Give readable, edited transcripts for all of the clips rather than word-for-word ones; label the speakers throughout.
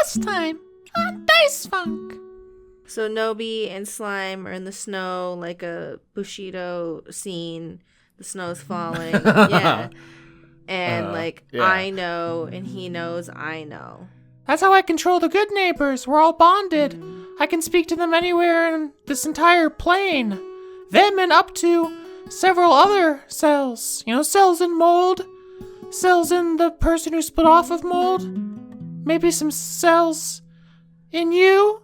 Speaker 1: last time on Dice Funk.
Speaker 2: So Noby and Slime are in the snow like a Bushido scene. The snow's falling. Yeah. And I know and he knows I know.
Speaker 1: That's how I control the good neighbors. We're all bonded. I can speak to them anywhere in this entire plane. Them and up to several other cells. Cells in mold. Cells in the person who split off of mold. Maybe some cells in you.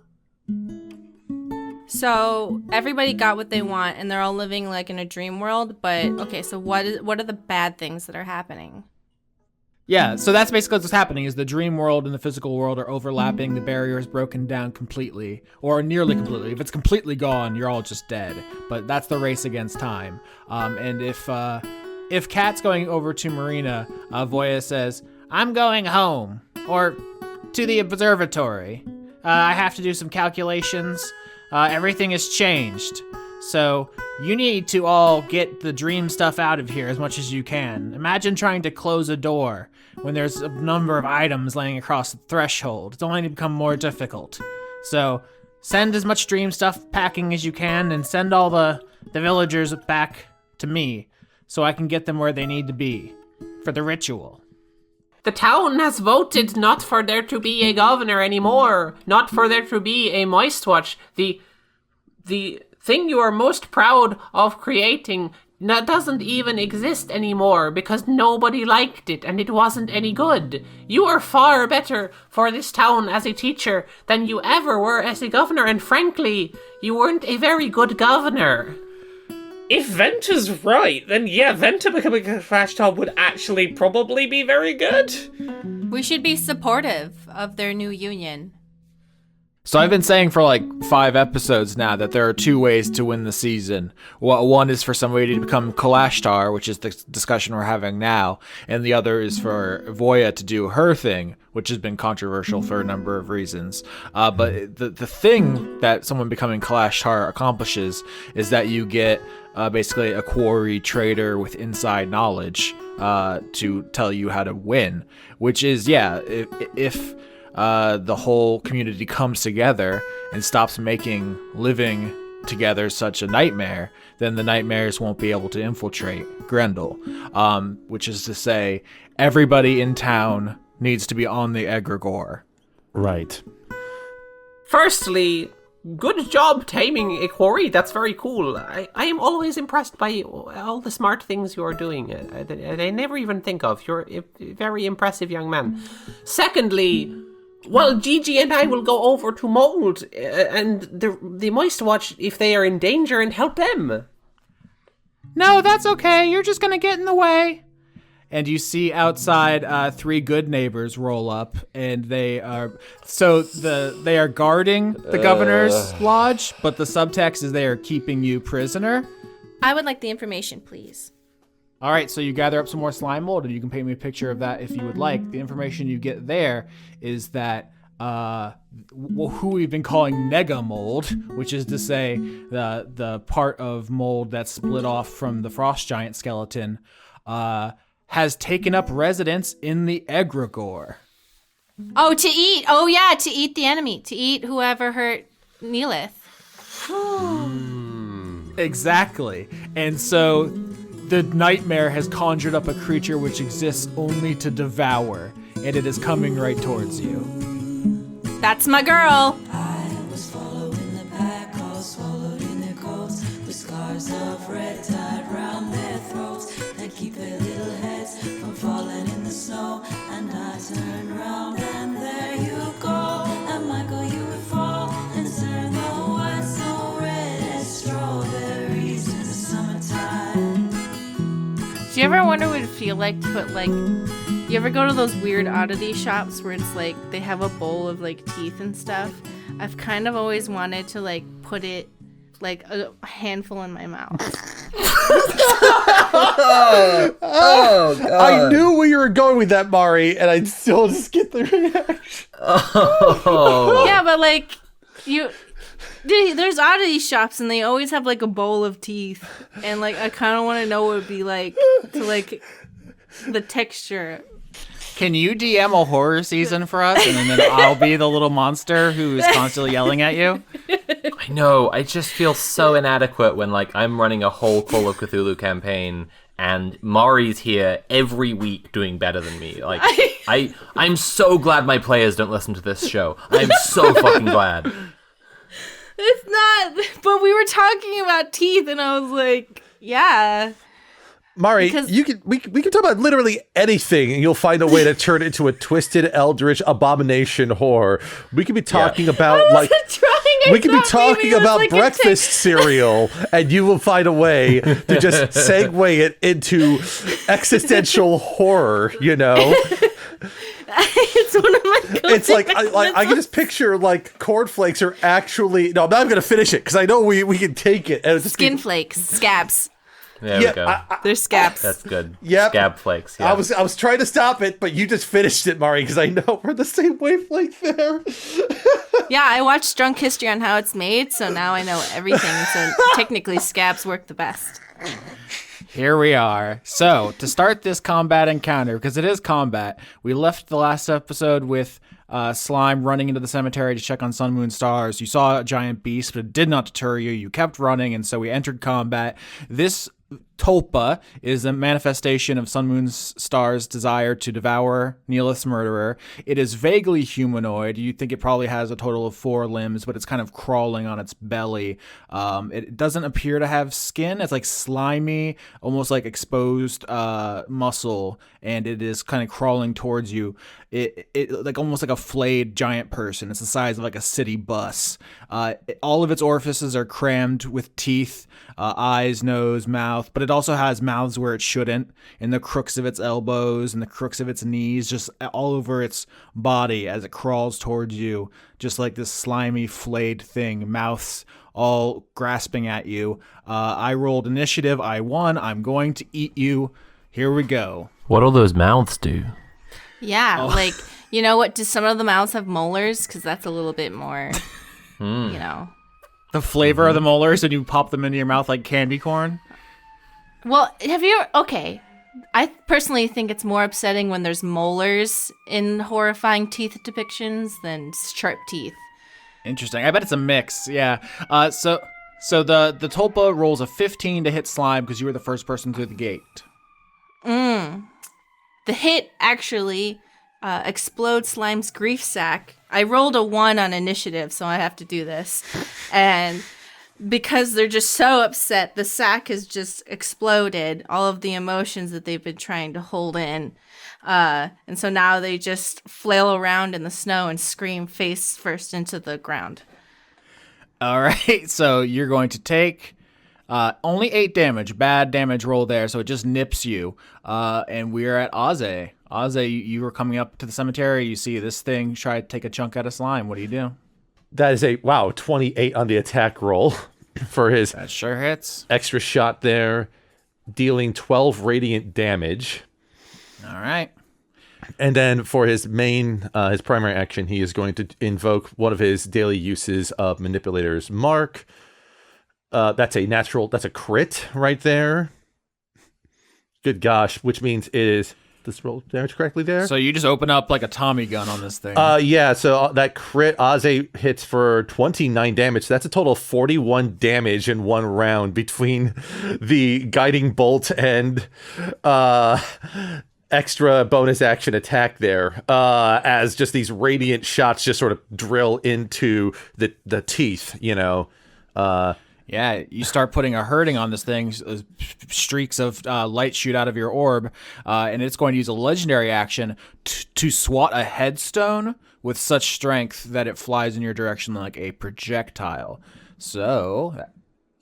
Speaker 2: So everybody got what they want and they're all living like in a dream world. But okay, so what are the bad things that are happening?
Speaker 3: Yeah, so that's basically what's happening is the dream world and the physical world are overlapping. The barrier is broken down completely, or nearly completely. If it's completely gone, you're all just dead. But that's the race against time. And if Kat's going over to Marina, Voya says, I'm going home, or to the observatory. I have to do some calculations. Everything has changed. So you need to all get the dream stuff out of here as much as you can. Imagine trying to close a door when there's a number of items laying across the threshold. It's only to become more difficult. So send as much dream stuff packing as you can and send all the villagers back to me so I can get them where they need to be for the ritual.
Speaker 4: The town has voted not for there to be a governor anymore, not for there to be a Moist Watch. The thing you are most proud of creating doesn't even exist anymore because nobody liked it and it wasn't any good. You are far better for this town as a teacher than you ever were as a governor, and frankly, you weren't a very good governor.
Speaker 5: If Venta's right, then yeah, Venta becoming a Flash Top would actually probably be very good.
Speaker 2: We should be supportive of their new union.
Speaker 3: So I've been saying for like 5 episodes now that there are 2 ways to win the season. One is for somebody to become Kalashtar, which is the discussion we're having now, and the other is for Voya to do her thing, which has been controversial for a number of reasons. But the thing that someone becoming Kalashtar accomplishes is that you get basically a quarry trader with inside knowledge to tell you how to win, which is, if the whole community comes together and stops making living together such a nightmare, then the nightmares won't be able to infiltrate Grendel. Which is to say, everybody in town needs to be on the Egregore.
Speaker 6: Right.
Speaker 4: Firstly, good job taming a quarry. That's very cool. I am always impressed by all the smart things you are doing. That I never even think of. You're a very impressive young man. Secondly, well, Gigi and I will go over to Mold and the Moist Watch if they are in danger and help them.
Speaker 3: No, that's okay. You're just gonna get in the way. And you see outside 3 good neighbors roll up, and they are guarding the governor's lodge, but the subtext is they are keeping you prisoner.
Speaker 2: I would like the information, please.
Speaker 3: All right, so you gather up some more slime mold, and you can paint me a picture of that if you would like. The information you get there is that who we've been calling nega mold, which is to say the part of mold that's split off from the frost giant skeleton, has taken up residence in the Egregore.
Speaker 2: Oh, to eat. Oh, yeah, to eat the enemy. To eat whoever hurt Neelith.
Speaker 3: Exactly. And so the nightmare has conjured up a creature which exists only to devour, and it is coming right towards you.
Speaker 2: That's my girl.
Speaker 7: I was following the pack, all swallowed in their coats, with scars of red tied round their throats that keep their little heads from falling in the snow. And I turned round and there you go, and Michael, you would fall and turn the white so red as strawberries in the summertime.
Speaker 2: Do you ever wonder what it'd feel like to put, you ever go to those weird oddity shops where it's like they have a bowl of like teeth and stuff? I've kind of always wanted to like put it like a handful in my mouth.
Speaker 6: Oh God. I knew where you were going with that, Mari, and I'd still just get the reaction.
Speaker 1: Oh.
Speaker 2: Yeah, but like there's oddity shops and they always have like a bowl of teeth, and like I kind of want to know what it'd be like to like the texture.
Speaker 3: Can you DM a horror season for us, and then I'll be the little monster who is constantly yelling at you?
Speaker 8: I know. I just feel so inadequate when like I'm running a whole Call of Cthulhu campaign and Mari's here every week doing better than me. Like I'm so glad my players don't listen to this show. I'm so fucking glad.
Speaker 2: It's not, but we were talking about teeth, and I was like, yeah.
Speaker 6: Mari,
Speaker 2: Because-
Speaker 6: we can talk about literally anything, and you'll find a way to turn it into a twisted, eldritch abomination horror. We could be talking about like we could be talking about breakfast cereal, and you will find a way to just segue it into existential horror. You know.
Speaker 2: It's one of my.
Speaker 6: It's like I can just picture like cornflakes are actually no. I'm not gonna finish it because I know we can take it. And it's just
Speaker 2: Skin flakes, scabs.
Speaker 8: There we go.
Speaker 2: They're scabs.
Speaker 8: That's good.
Speaker 6: Yep.
Speaker 8: Scab flakes. Yeah.
Speaker 6: I was trying to stop it, but you just finished it, Mari, because I know we're the same wavelength there.
Speaker 2: Yeah, I watched Drunk History on how it's made, so now I know everything. So technically, scabs work the best.
Speaker 3: Here we are. So, to start this combat encounter, because it is combat, we left the last episode with Slime running into the cemetery to check on Sun, Moon, Stars. You saw a giant beast, but it did not deter you. You kept running, and so we entered combat. This Tulpa is a manifestation of Sun, Moon, Star's desire to devour Neelith's murderer. It is vaguely humanoid. You think it probably has a total of 4 limbs, but it's kind of crawling on its belly. It doesn't appear to have skin. It's like slimy, almost like exposed muscle, and it is kind of crawling towards you. It like almost like a flayed giant person. It's the size of like a city bus. All of its orifices are crammed with teeth, eyes, nose, mouth, but it also has mouths where it shouldn't, in the crooks of its elbows and the crooks of its knees, just all over its body as it crawls towards you, just like this slimy, flayed thing, mouths all grasping at you. I rolled initiative. I won. I'm going to eat you. Here we go.
Speaker 8: What all those mouths do?
Speaker 2: Yeah, like, you know what? Do some of the mouths have molars? Because that's a little bit more, you know.
Speaker 3: The flavor of the molars, and you pop them into your mouth like candy corn?
Speaker 2: Well, okay. I personally think it's more upsetting when there's molars in horrifying teeth depictions than sharp teeth.
Speaker 3: Interesting. I bet it's a mix. Yeah. So the Tulpa rolls a 15 to hit Slime because you were the first person through the gate.
Speaker 2: The hit actually explodes Slime's grief sac. I rolled a 1 on initiative, so I have to do this. And because they're just so upset, the sack has just exploded, all of the emotions that they've been trying to hold in. And so now they just flail around in the snow and scream face first into the ground.
Speaker 3: All right. So you're going to take only 8 damage. Bad damage roll there, so it just nips you. And we're at Aze. Aze, you were coming up to the cemetery. You see this thing try to take a chunk out of Slime. What do you do?
Speaker 6: That is 28 on the attack roll for his
Speaker 3: That sure hits.
Speaker 6: extra shot there, dealing 12 radiant damage.
Speaker 3: All right.
Speaker 6: And then for his his primary action, he is going to invoke one of his daily uses of Manipulator's Mark. That's a crit right there. Good gosh, which means it is, this roll damage correctly there?
Speaker 3: So you just open up like a Tommy gun on this thing.
Speaker 6: Yeah, so that crit, Aze hits for 29 damage. That's a total of 41 damage in one round between the guiding bolt and extra bonus action attack there, as just these radiant shots just sort of drill into the teeth, you know.
Speaker 3: Yeah, you start putting a hurting on this thing. Streaks of light shoot out of your orb, and it's going to use a legendary action to swat a headstone with such strength that it flies in your direction like a projectile. So,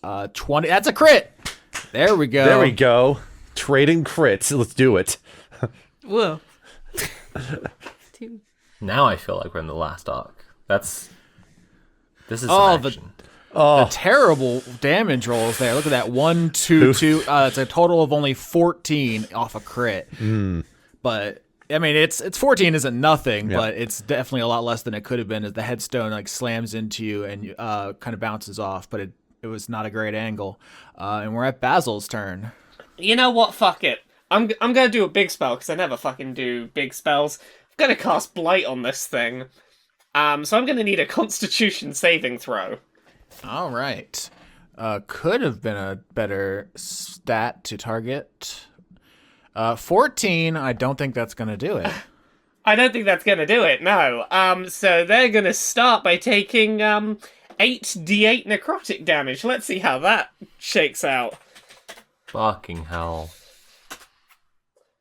Speaker 3: 20. That's a crit. There we go.
Speaker 6: There we go. Trading crits. Let's do it.
Speaker 2: Whoa.
Speaker 8: Now I feel like we're in the last arc. This is some action.
Speaker 3: The terrible damage rolls there. Look at that. 1, 2, 2. It's a total of only 14 off a crit. But I mean, it's 14 isn't nothing, but it's definitely a lot less than it could have been as the headstone like slams into you and kind of bounces off. But it was not a great angle. And we're at Basil's turn.
Speaker 5: You know what? Fuck it. I'm gonna do a big spell because I never fucking do big spells. I'm gonna cast Blight on this thing. So I'm gonna need a Constitution saving throw.
Speaker 3: All right. Could have been a better stat to target. 14, I don't think that's going to do it.
Speaker 5: I don't think that's gonna do it, no. So they're gonna start by taking, 8d8 necrotic damage. Let's see how that shakes out.
Speaker 8: Fucking hell.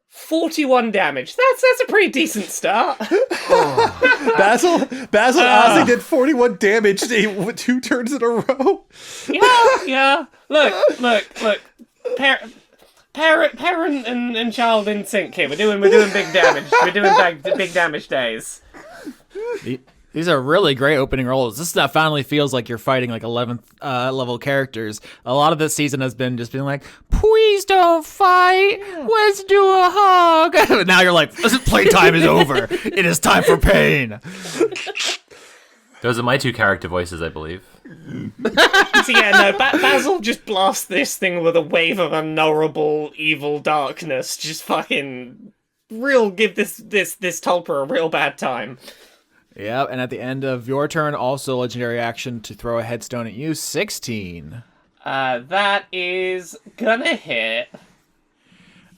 Speaker 5: 41 damage. That's a pretty decent start.
Speaker 6: Basil Ozzy did 41 damage 2 turns in a row.
Speaker 5: Yeah. Look. Parent and child in sync here. We're doing big damage. We're doing big damage days.
Speaker 3: These are really great opening rolls. This stuff finally feels like you're fighting like 11th level characters. A lot of this season has been just being like, please don't fight. Let's do a hug. Now you're like, playtime is over. It is time for pain.
Speaker 8: Those are my 2 character voices, I believe.
Speaker 5: So yeah, no, Basil just blasts this thing with a wave of unknowable evil darkness. Just fucking give this tulpa a real bad time.
Speaker 3: Yeah, and at the end of your turn, also legendary action to throw a headstone at you, 16.
Speaker 5: That is gonna hit.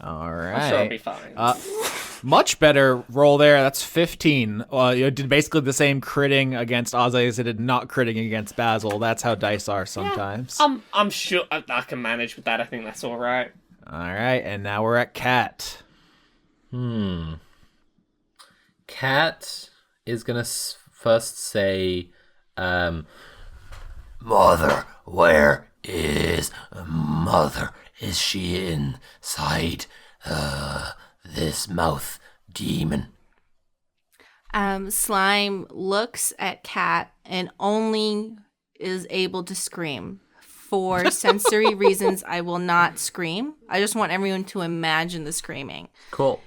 Speaker 3: All right.
Speaker 5: I'm sure it'll be fine.
Speaker 3: Much better roll there. That's 15. You did basically the same critting against Ozzy as it did not critting against Basil. That's how dice are sometimes.
Speaker 5: Yeah, I'm sure I can manage with that. I think that's all right.
Speaker 3: All right, and now we're at Cat.
Speaker 8: Cat is gonna first say, Mother, where is Mother? Is she inside this mouth demon?
Speaker 2: Slime looks at Cat and only is able to scream. For sensory reasons, I will not scream. I just want everyone to imagine the screaming.
Speaker 8: Cool.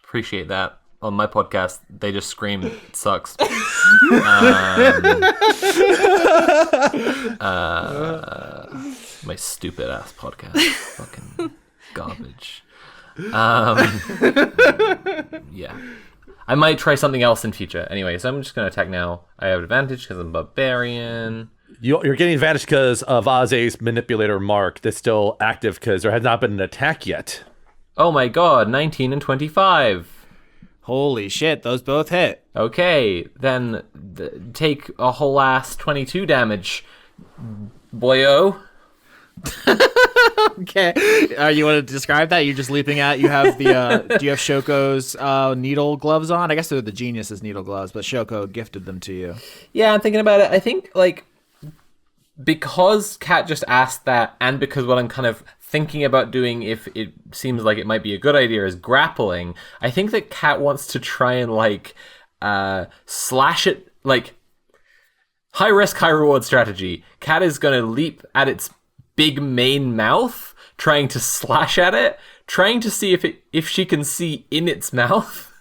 Speaker 8: Appreciate that. On my podcast, they just scream. It sucks. My stupid ass podcast. Fucking garbage. Yeah. I might try something else in future. Anyway, so I'm just going to attack now. I have advantage because I'm barbarian.
Speaker 6: You're getting advantage because of Ozzy's manipulator mark that's still active because there has not been an attack yet.
Speaker 8: Oh my god, 19 and 25.
Speaker 3: Holy shit, those both hit.
Speaker 8: Okay, then take a whole ass 22 damage, boyo.
Speaker 3: Okay, you want to describe that? You're just leaping at. You have the. Do you have Shoko's needle gloves on? I guess they're the Genius's needle gloves, but Shoko gifted them to you.
Speaker 8: Yeah, I'm thinking about it. I think because Kat just asked that, and because what I'm kind of thinking about doing, if it seems like it might be a good idea, is grappling. I think that Kat wants to try and slash it, high risk, high reward strategy. Kat is gonna leap at its big main mouth, trying to slash at it, trying to see if she can see in its mouth,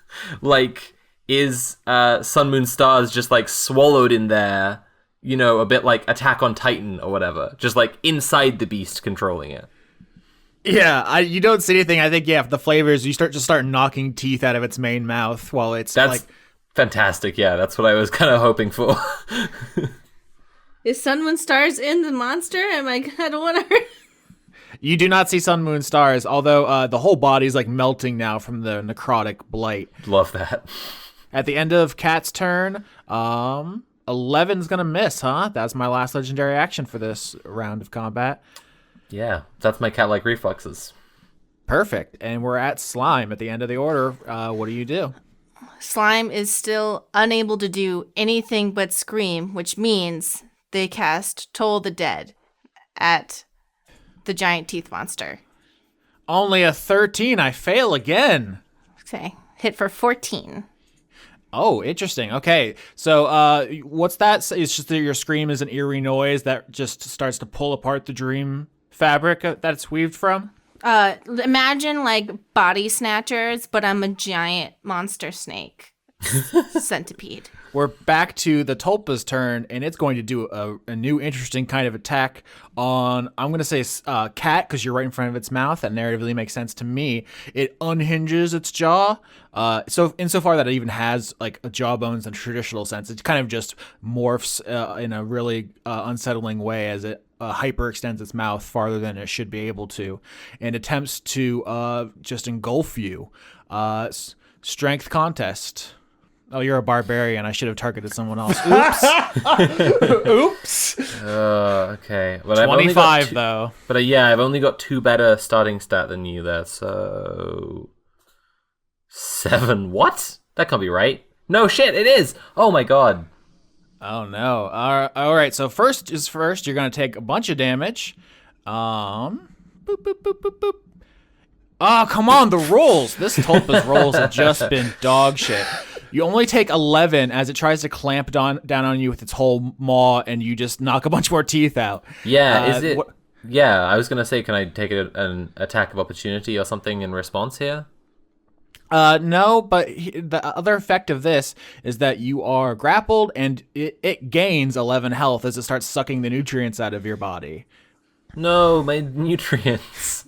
Speaker 8: is Sun Moon Stars just swallowed in there, a bit like Attack on Titan or whatever, just inside the beast controlling it.
Speaker 3: Yeah, you don't see anything. I think the flavors, you start knocking teeth out of its main mouth while it's
Speaker 8: that's fantastic. Yeah, that's what I was kind of hoping for.
Speaker 2: Is Sun Moon Stars in the monster? I don't want to hurt.
Speaker 3: You do not see Sun Moon Stars, although the whole body's melting now from the necrotic blight.
Speaker 8: Love that. At
Speaker 3: the end of Cat's turn, 11's gonna miss, huh? That's my last legendary action for this round of combat.
Speaker 8: Yeah, that's my cat-like reflexes.
Speaker 3: Perfect. And we're at Slime at the end of the order. What do you do?
Speaker 2: Slime is still unable to do anything but scream, which means they cast Toll the Dead at the giant teeth monster.
Speaker 3: Only a 13. I fail again.
Speaker 2: Okay. Hit for 14.
Speaker 3: Oh, interesting. Okay. So what's that? It's just that your scream is an eerie noise that just starts to pull apart the dream fabric that it's weaved from?
Speaker 2: Imagine body snatchers, but I'm a giant monster snake. centipede.
Speaker 3: We're back to the Tulpa's turn, and it's going to do a new interesting kind of attack on, I'm going to say cat, because you're right in front of its mouth. That narratively makes sense to me. It unhinges its jaw, so insofar that it even has like a jawbones in a traditional sense. It kind of just morphs in a really unsettling way as it hyperextends its mouth farther than it should be able to, and attempts to just engulf you. Strength contest. Oh, you're a barbarian. I should have targeted someone else. Oops.
Speaker 6: Oops.
Speaker 8: Okay. But
Speaker 3: 25, though.
Speaker 8: But I've only got 2 better starting stat than you there, so... 7. What? That can't be right. No, shit, it is! Oh my god.
Speaker 3: Oh, no. All right, so first is first. You're going to take a bunch of damage. Boop, boop, boop, boop, boop. Oh, come on, the rolls. This Tulpa's rolls have just been dog shit. You only take 11 as it tries to clamp down on you with its whole maw, and you just knock a bunch more teeth out.
Speaker 8: Yeah, is it... Yeah, I was going to say, can I take an attack of opportunity or something in response here?
Speaker 3: No, but the other effect of this is that you are grappled, and it gains 11 health as it starts sucking the nutrients out of your body.
Speaker 8: No, my nutrients.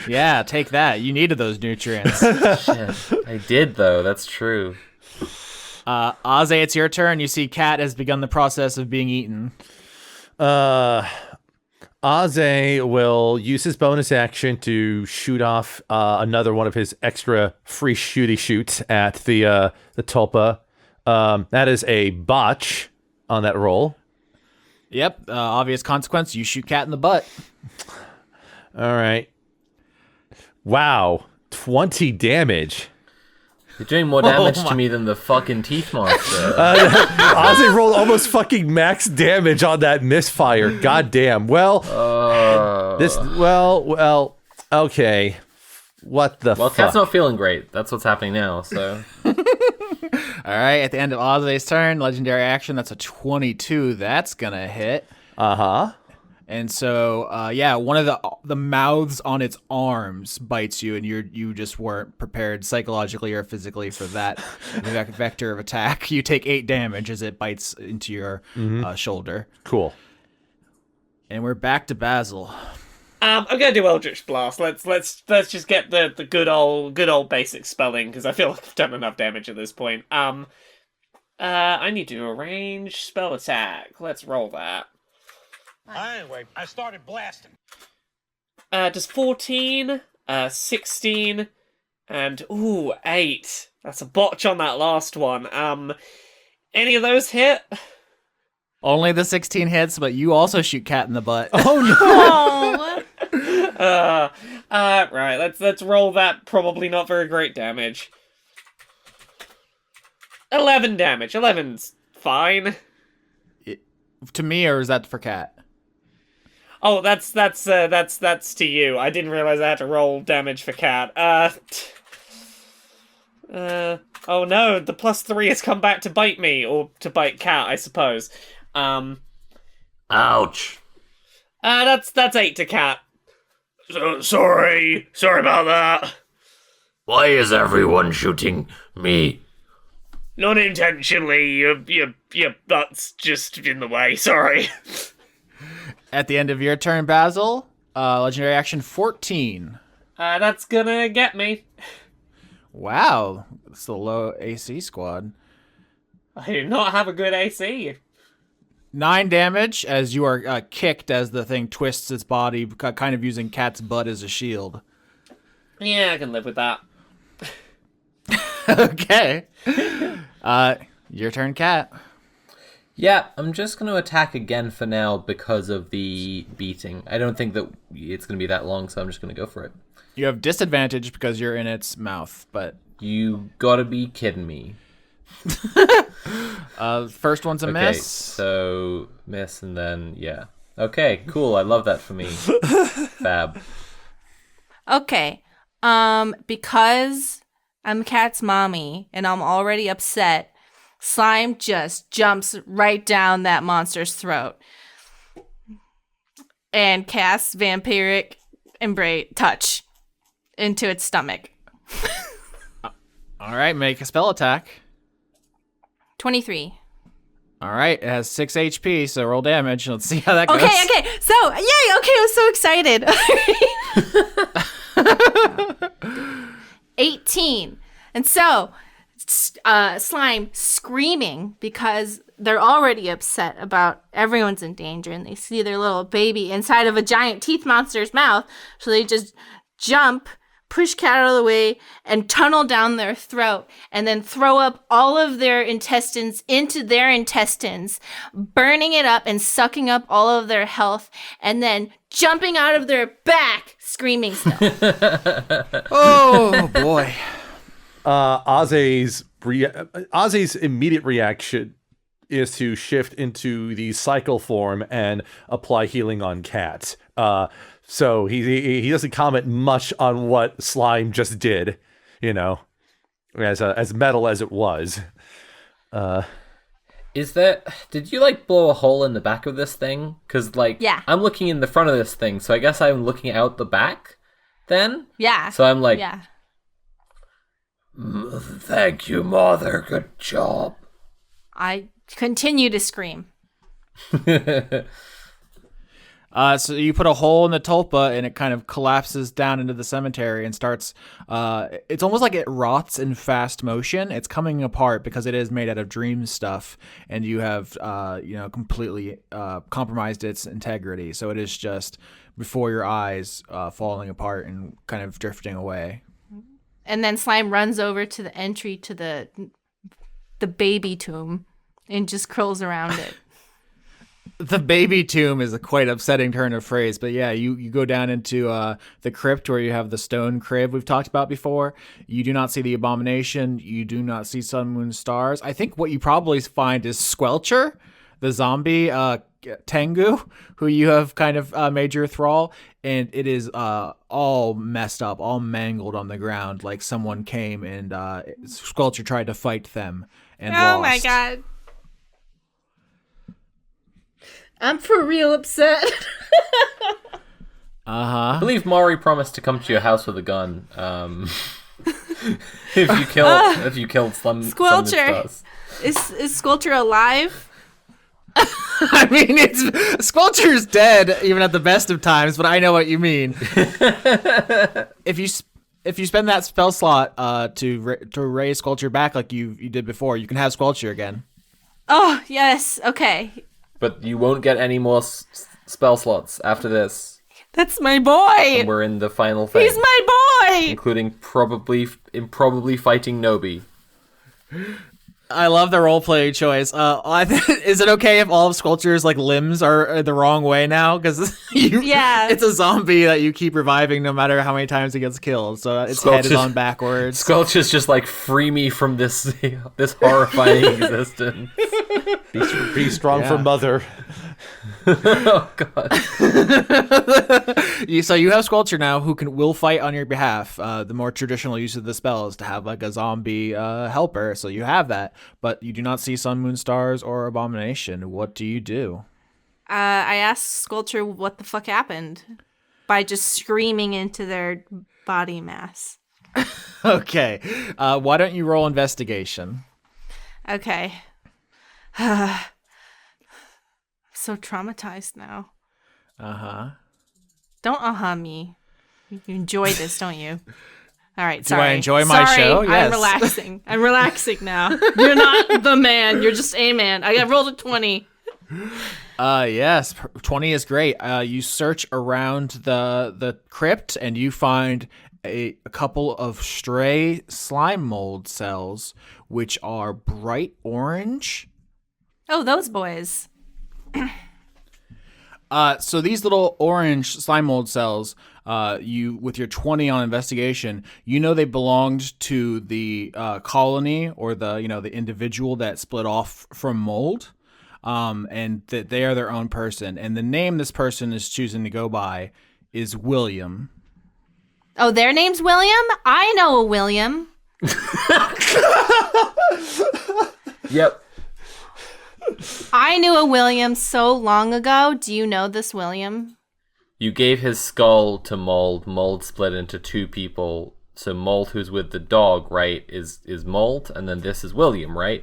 Speaker 3: Yeah, take that. You needed those nutrients.
Speaker 8: Shit. I did, though. That's true.
Speaker 3: Aze, it's your turn. You see Cat has begun the process of being eaten.
Speaker 6: Aze will use his bonus action to shoot off another one of his extra free shooty shoots at the Tulpa. That is a botch on that roll.
Speaker 3: Yep, obvious consequence. You shoot Cat in the butt.
Speaker 6: All right. Wow, 20 damage.
Speaker 8: You're doing more damage to me than the fucking teeth monster.
Speaker 6: Ozzy rolled almost fucking max damage on that misfire. God damn. Well, okay. What the fuck?
Speaker 8: Cat's not feeling great. That's what's happening now, so.
Speaker 3: All right, at the end of Ozzy's turn, legendary action, that's a 22. That's going to hit.
Speaker 6: Uh-huh.
Speaker 3: And so, one of the mouths on its arms bites you, and you just weren't prepared psychologically or physically for that vector of attack. You take 8 damage as it bites into your shoulder.
Speaker 6: Cool.
Speaker 3: And we're back to Basil.
Speaker 5: I'm gonna do Eldritch Blast. Let's just get the good old basic spelling, because I feel like I've done enough damage at this point. I need to arrange spell attack. Let's roll that.
Speaker 9: Anyway, I started blasting.
Speaker 5: Does 14, 16, and 8. That's a botch on that last one. Any of those hit?
Speaker 3: Only the 16 hits, but you also shoot Cat in the butt.
Speaker 2: Oh,
Speaker 5: Right, let's roll that. Probably not very great damage. 11 damage. 11's fine.
Speaker 3: To me, or is that for Cat?
Speaker 5: Oh, that's to you. I didn't realize I had to roll damage for Cat. Oh no, the +3 has come back to bite me, or to bite Cat, I suppose.
Speaker 8: Ouch.
Speaker 5: That's 8 to Cat. Sorry about that.
Speaker 8: Why is everyone shooting me?
Speaker 5: Not intentionally. Your butt's just in the way. Sorry.
Speaker 3: At the end of your turn, Basil, legendary action 14.
Speaker 5: That's gonna get me.
Speaker 3: Wow, it's the low AC squad.
Speaker 5: I do not have a good AC.
Speaker 3: 9 damage as you are kicked as the thing twists its body, kind of using Cat's butt as a shield.
Speaker 5: Yeah, I can live with that.
Speaker 3: Okay. Your turn, Cat.
Speaker 8: Yeah, I'm just going to attack again for now because of the beating. I don't think that it's going to be that long, so I'm just going to go for it.
Speaker 3: You have disadvantage because you're in its mouth, but...
Speaker 8: You gotta be kidding me.
Speaker 3: First one's a
Speaker 8: Okay,
Speaker 3: miss.
Speaker 8: so miss and then, yeah. Okay, cool. I love that for me. Fab.
Speaker 2: okay. Because I'm Cat's mommy and I'm already upset, Slime just jumps right down that monster's throat and casts Vampiric Embrace Touch into its stomach.
Speaker 3: All right, make a spell attack.
Speaker 2: 23.
Speaker 3: All right, it has 6 HP, so roll damage. Let's see how that goes.
Speaker 2: Okay. So, yay. Okay, I'm so excited. 18. And so, Slime screaming because they're already upset about everyone's in danger and they see their little baby inside of a giant teeth monster's mouth. So they just jump, push Cat out of the way, and tunnel down their throat, and then throw up all of their intestines into their intestines, burning it up and sucking up all of their health, and then jumping out of their back, screaming still.
Speaker 3: Oh, boy.
Speaker 6: Ozzy's immediate reaction is to shift into the cycle form and apply healing on Cat. So he doesn't comment much on what Slime just did, as metal as it was.
Speaker 8: Did you blow a hole in the back of this thing? Because
Speaker 2: yeah.
Speaker 8: I'm looking in the front of this thing, so I guess I'm looking out the back then?
Speaker 2: Yeah.
Speaker 8: So I'm like,
Speaker 2: yeah.
Speaker 8: Thank you, Mother. Good job.
Speaker 2: I continue to scream.
Speaker 3: So you put a hole in the tulpa and it kind of collapses down into the cemetery and starts, it's almost like it rots in fast motion. It's coming apart because it is made out of dream stuff and you have, completely compromised its integrity. So it is just before your eyes falling apart and kind of drifting away.
Speaker 2: And then Slime runs over to the entry to the baby tomb and just curls around it.
Speaker 3: The baby tomb is a quite upsetting turn of phrase, but yeah, you go down into the crypt where you have the stone crib we've talked about before. You do not see the abomination. You do not see sun, moon, stars. I think what you probably find is Squelcher, the zombie Tengu, who you have kind of made your thrall, and it is all messed up, all mangled on the ground, like someone came and Squelcher tried to fight them and lost.
Speaker 2: Oh my god. I'm for real upset.
Speaker 8: I believe Mari promised to come to your house with a gun. If you killed
Speaker 2: Squelcher. Is Squelcher alive?
Speaker 3: I mean, Squelcher's dead even at the best of times, but I know what you mean. If you spend that spell slot to raise Squelcher back like you did before, you can have Squelcher again.
Speaker 2: Oh yes, okay.
Speaker 8: But you won't get any more spell slots after this.
Speaker 2: That's my boy.
Speaker 8: And we're in the final phase.
Speaker 2: He's my boy.
Speaker 8: Including probably fighting Noby.
Speaker 3: I love the roleplay choice. Is it okay if all of Squelcher's limbs are the wrong way now? Because it's a zombie that you keep reviving no matter how many times it gets killed. So its head is on backwards.
Speaker 8: Squelcher's just free me from this horrifying existence.
Speaker 6: Be strong for Mother.
Speaker 8: Oh god.
Speaker 3: So you have Squelcher now who will fight on your behalf. The more traditional use of the spell is to have a zombie helper, so you have that, but you do not see sun, moon, stars, or abomination. What do you do?
Speaker 2: I asked Squelcher what the fuck happened by just screaming into their body mass.
Speaker 3: Okay. Why don't you roll investigation?
Speaker 2: Okay. So traumatized now. Don't me. You enjoy this, don't you? All right, sorry.
Speaker 3: Do I enjoy my show? Yes.
Speaker 2: I'm relaxing now. You're not the man. You're just a man. I rolled a 20.
Speaker 3: Yes, 20 is great. You search around the crypt and you find a couple of stray slime mold cells, which are bright orange.
Speaker 2: Oh, those boys.
Speaker 3: So these little orange slime mold cells, you with your 20 on investigation, they belonged to the colony or the individual that split off from mold, and that they are their own person. And the name this person is choosing to go by is William.
Speaker 2: Oh, their name's William? I know a William.
Speaker 8: Yep.
Speaker 2: I knew a William so long ago. Do you know this William?
Speaker 8: You gave his skull to Mold. Mold split into two people. So Mold, who's with the dog, right, is Mold, and then this is William, right?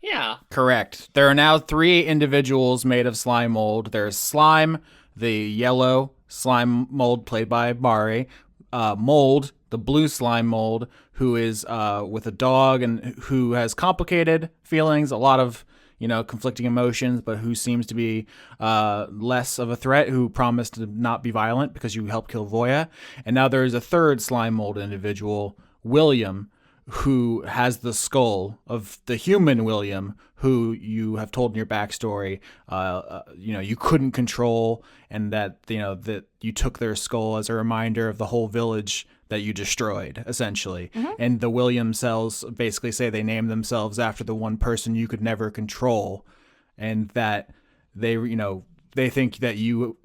Speaker 5: Yeah.
Speaker 3: Correct. There are now 3 individuals made of slime mold. There's Slime, the yellow slime mold played by Mari, Mold, the blue slime mold, who is with a dog and who has complicated feelings, a lot of conflicting emotions, but who seems to be less of a threat, who promised to not be violent because you helped kill Voya. And now there is a third slime mold individual, William, who has the skull of the human William, who you have told in your backstory, you couldn't control, and that that you took their skull as a reminder of the whole village that you destroyed, essentially. Mm-hmm. And the William cells basically say they name themselves after the one person you could never control, and that they think that you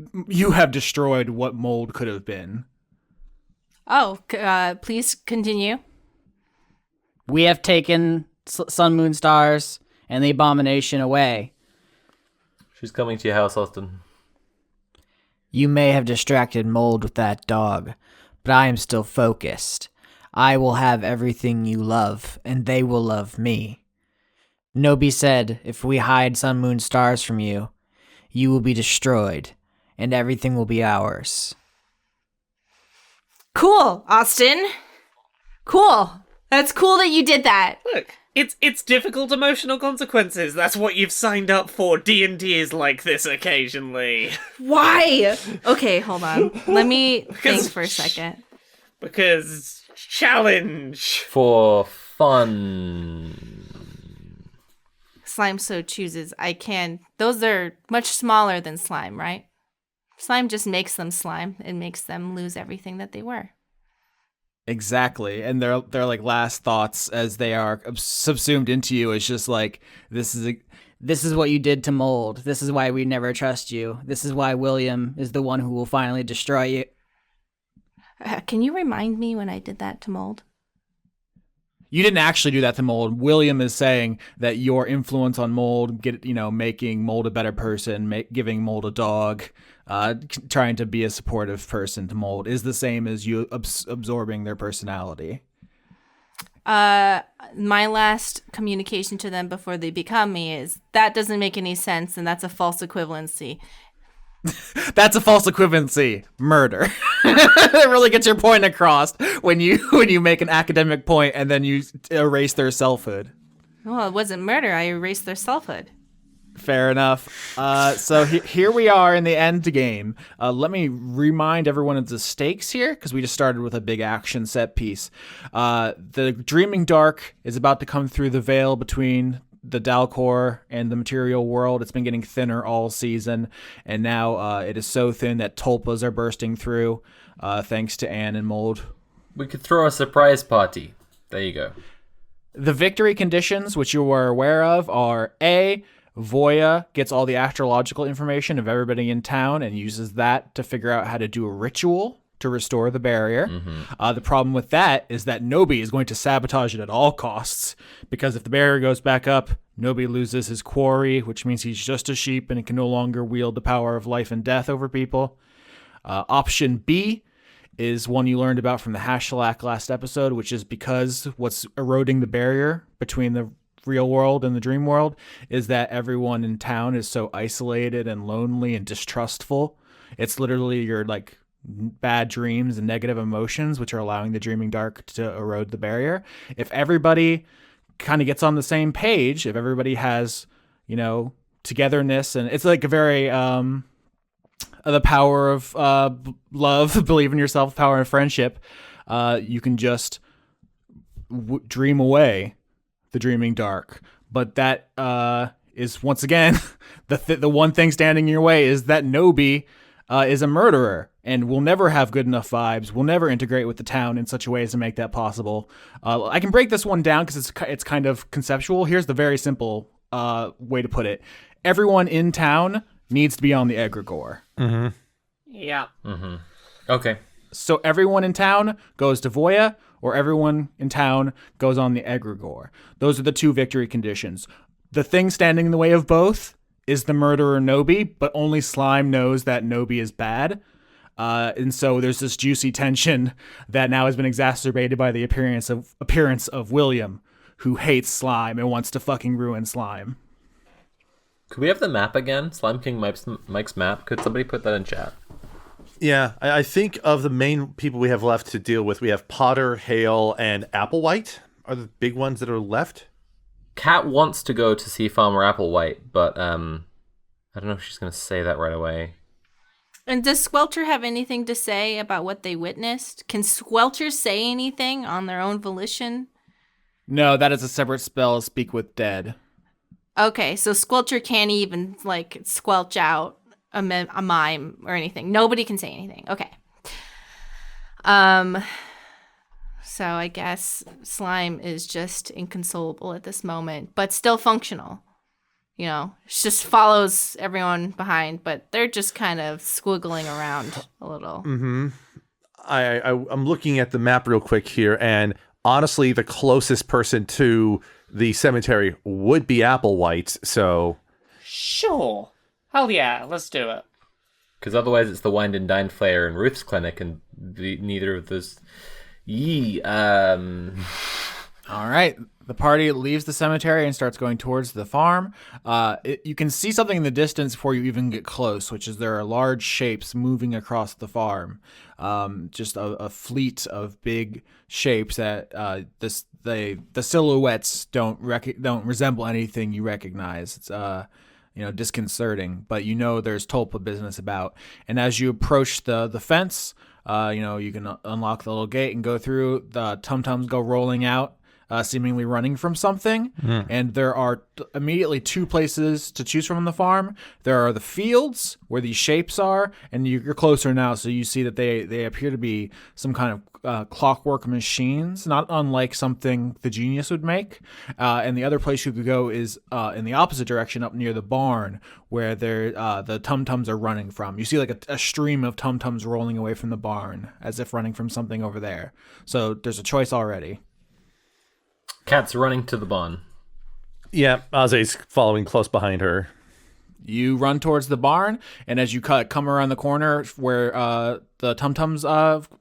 Speaker 3: have destroyed what mold could have been.
Speaker 2: Oh, please continue.
Speaker 10: We have taken Sun, Moon, Stars, and the Abomination away.
Speaker 8: She's coming to your house, Austin.
Speaker 10: You may have distracted Mold with that dog, but I am still focused. I will have everything you love, and they will love me. Noby said, if we hide Sun, Moon, Stars from you, you will be destroyed, and everything will be ours.
Speaker 2: Cool, Austin. Cool. That's cool that you did that.
Speaker 5: Look, it's difficult emotional consequences. That's what you've signed up for. D&D is like this occasionally.
Speaker 2: Why? Okay, hold on. Let me think for a second.
Speaker 5: Because challenge.
Speaker 8: For fun.
Speaker 2: Slime so chooses. I can. Those are much smaller than slime, right? Slime just makes them slime. It makes them lose everything that they were.
Speaker 3: Exactly, and their like last thoughts as they are subsumed into you is just like, this is what you did to Mold. This is why we never trust you. This is why William is the one who will finally destroy you.
Speaker 2: Can you remind me when I did that to Mold?
Speaker 3: You didn't actually do that to Mold. William is saying that your influence on Mold, making Mold a better person, giving Mold a dog, trying to be a supportive person to Mold is the same as you absorbing their personality.
Speaker 2: My last communication to them before they become me is, that doesn't make any sense, and that's a false equivalency.
Speaker 3: That's a false equivalency. Murder. It really gets your point across when you make an academic point and then you erase their selfhood.
Speaker 2: Well, it wasn't murder. I erased their selfhood.
Speaker 3: Fair enough. So here we are in the end game. Let me remind everyone of the stakes here, because we just started with a big action set piece. The Dreaming Dark is about to come through the veil between the Dalcor and the material world. It's been getting thinner all season, and now it is so thin that tulpas are bursting through, thanks to Anne and Mold.
Speaker 8: We could throw a surprise party. There you go.
Speaker 3: The victory conditions, which you are aware of, are A, Voya gets all the astrological information of everybody in town and uses that to figure out how to do a ritual to restore the barrier. Mm-hmm. The problem with that is that Noby is going to sabotage it at all costs, because if the barrier goes back up, Noby loses his quarry, which means he's just a sheep and he can no longer wield the power of life and death over people. Option B is one you learned about from the Hashalak last episode, which is because what's eroding the barrier between the real world and the dream world is that everyone in town is so isolated and lonely and distrustful. It's literally your bad dreams and negative emotions which are allowing the Dreaming Dark to erode the barrier. If everybody kind of gets on the same page, if everybody has togetherness, and it's like a very the power of love, believe in yourself, power of friendship, you can just dream away the Dreaming Dark. But that is once again the one thing standing in your way is that Noby is a murderer and will never have good enough vibes, will never integrate with the town in such a way as to make that possible. I can break this one down because it's kind of conceptual. Here's the very simple way to put it. Everyone in town needs to be on the Egregore.
Speaker 6: Mm-hmm.
Speaker 5: Yeah.
Speaker 8: Mm-hmm. Okay.
Speaker 3: So everyone in town goes to Voya, or everyone in town goes on the Egregore. Those are the two victory conditions. The thing standing in the way of both is the murderer Noby, but only Slime knows that Noby is bad. And so there's this juicy tension that now has been exacerbated by the appearance of William, who hates slime and wants to fucking ruin slime.
Speaker 8: Could we have the map again? Slime King Mike's map? Could somebody put that in chat?
Speaker 6: Yeah, I think of the main people we have left to deal with, we have Potter, Hale, and Applewhite are the big ones that are left.
Speaker 8: Kat wants to go to see Farmer Applewhite, but I don't know if she's going to say that right away.
Speaker 2: And does Squelcher have anything to say about what they witnessed? Can Squelcher say anything on their own volition?
Speaker 3: No, that is a separate spell, Speak with Dead.
Speaker 2: Okay, so Squelcher can't even, like, squelch out a mime or anything. Nobody can say anything. Okay. So I guess Slime is just inconsolable at this moment, but still functional. You know, she just follows everyone behind, but they're just kind of squiggling around a little.
Speaker 6: Mm-hmm. I'm looking at the map real quick here, and honestly, the closest person to the cemetery would be Applewhite, so...
Speaker 5: Sure. Hell yeah, let's do it.
Speaker 8: Because otherwise it's the Wind and Dine Flayer and Ruth's Clinic, and neither of those...
Speaker 3: All right. The party leaves the cemetery and starts going towards the farm. You can see something in the distance before you even get close, which is there are large shapes moving across the farm. Just a fleet of big shapes that the silhouettes don't resemble anything you recognize. It's disconcerting, but there's Tulpa business about. And as you approach the fence, you can unlock the little gate and go through. The tum-tums go rolling out, seemingly running from something. And there are immediately two places to choose from on the farm. There are the fields where these shapes are, and you're closer now, so you see that they appear to be some kind of clockwork machines, not unlike something the genius would make. And the other place you could go is in the opposite direction, up near the barn, where the tum-tums are running from. You see like a stream of tum-tums rolling away from the barn, as if running from something over there. So there's a choice already.
Speaker 8: Kat's running to the barn.
Speaker 6: Yeah, Aze's following close behind her.
Speaker 3: You run towards the barn, and as you come around the corner where the tum-tums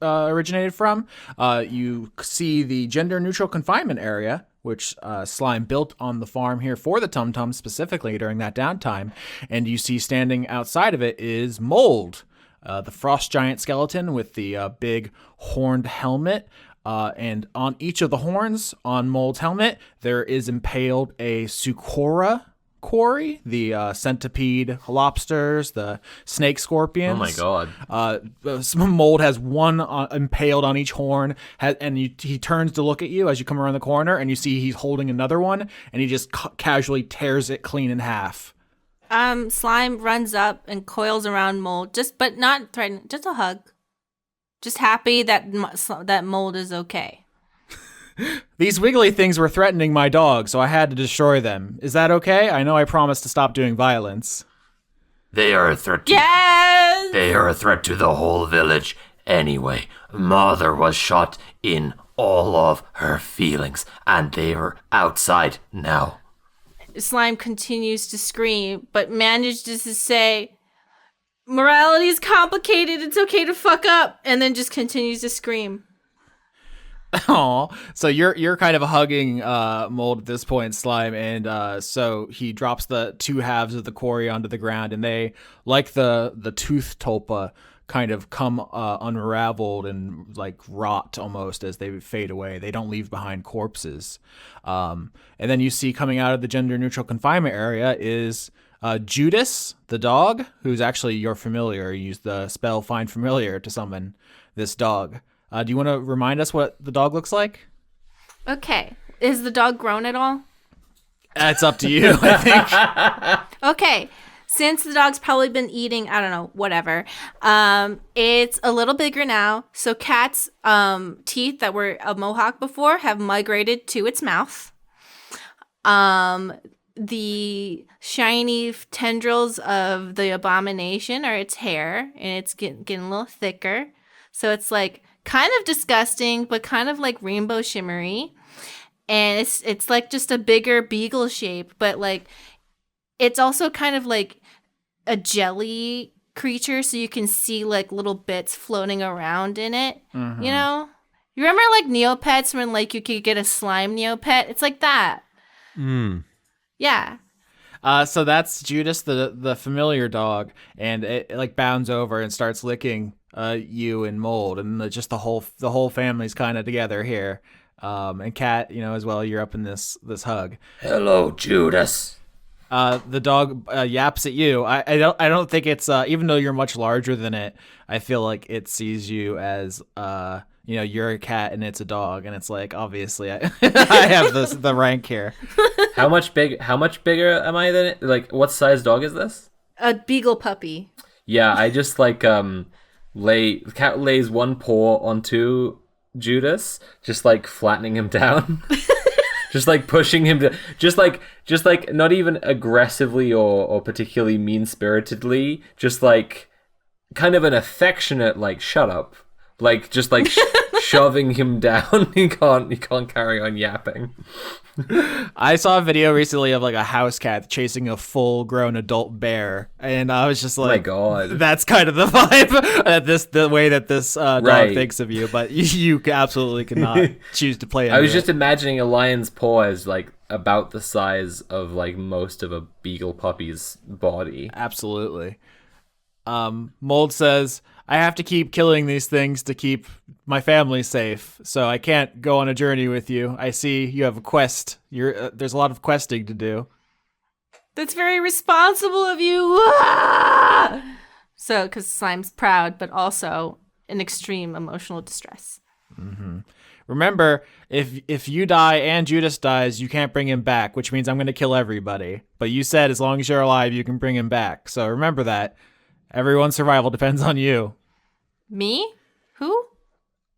Speaker 3: originated from, you see the gender-neutral confinement area, which Slime built on the farm here for the tum-tums specifically during that downtime. And you see standing outside of it is Mold, the frost giant skeleton with the big horned helmet. And on each of the horns on Mold's helmet, there is impaled a Sucora quarry, the centipede lobsters, the snake scorpions.
Speaker 8: Oh my god.
Speaker 3: Mold has one impaled on each horn, and he turns to look at you as you come around the corner, and you see he's holding another one, and he just casually tears it clean in half.
Speaker 2: Slime runs up and coils around Mold, but not threatening, just a hug. Just happy that Mold is okay.
Speaker 3: These wiggly things were threatening my dog, so I had to destroy them. Is that okay? I know I promised to stop doing violence.
Speaker 11: They are a threat to
Speaker 2: Yes!
Speaker 11: They are a threat to the whole village. Anyway, Mother was shot in all of her feelings, and they are outside now.
Speaker 2: Slime continues to scream, but manages to say, morality is complicated, it's okay to fuck up, and then just continues to scream.
Speaker 3: Oh, so you're kind of hugging Mold at this point, Slime, and so he drops the two halves of the quarry onto the ground, and they, like the tooth tulpa, kind of come unraveled and like rot almost as they fade away. They don't leave behind corpses. And then you see coming out of the gender-neutral confinement area is Judas, the dog, who's actually your familiar. You use the spell Find Familiar to summon this dog. Do you want to remind us what the dog looks like?
Speaker 2: Okay. Is the dog grown at all?
Speaker 3: It's up to you, I think.
Speaker 2: Okay. Since the dog's probably been eating, I don't know, whatever, it's a little bigger now. So Kat's teeth that were a mohawk before have migrated to its mouth. The shiny tendrils of the abomination are its hair, and it's getting a little thicker. So it's like kind of disgusting, but kind of like rainbow shimmery. And it's like just a bigger beagle shape, but like it's also kind of like a jelly creature, so you can see like little bits floating around in it, you know? You remember like Neopets when like you could get a slime Neopet? It's like that. Yeah.
Speaker 3: So that's Judas, the familiar dog, and it like bounds over and starts licking you and Mold, and just the whole family's kind of together here. And Cat, as well. You're up in this hug.
Speaker 11: Hello, Judas.
Speaker 3: The dog yaps at you. I don't think it's even though you're much larger than it. I feel like it sees you as you're a cat and it's a dog, and it's like obviously I I have the rank here.
Speaker 8: How much bigger am I than it? Like, what size dog is this?
Speaker 2: A beagle puppy.
Speaker 8: Yeah, I just like the cat lays one paw onto Judas, just like flattening him down. Just like pushing him to just like not even aggressively or particularly mean-spiritedly, just like kind of an affectionate like shut up. Like just like shoving him down. He can't carry on yapping.
Speaker 3: I saw a video recently of like a house cat chasing a full-grown adult bear, and I was just like,
Speaker 8: "Oh my god,
Speaker 3: that's kind of the vibe the way that this dog thinks of you." But you absolutely cannot choose to play.
Speaker 8: I was just imagining a lion's paw as like about the size of like most of a beagle puppy's body.
Speaker 3: Absolutely. Mold says, I have to keep killing these things to keep my family safe, so I can't go on a journey with you. I see you have a quest. There's a lot of questing to do.
Speaker 2: That's very responsible of you. Ah! So, because Slime's proud, but also in extreme emotional distress.
Speaker 3: Mm-hmm. Remember, if you die and Judas dies, you can't bring him back, which means I'm going to kill everybody. But you said as long as you're alive, you can bring him back. So remember that. Everyone's survival depends on you.
Speaker 2: Me? Who?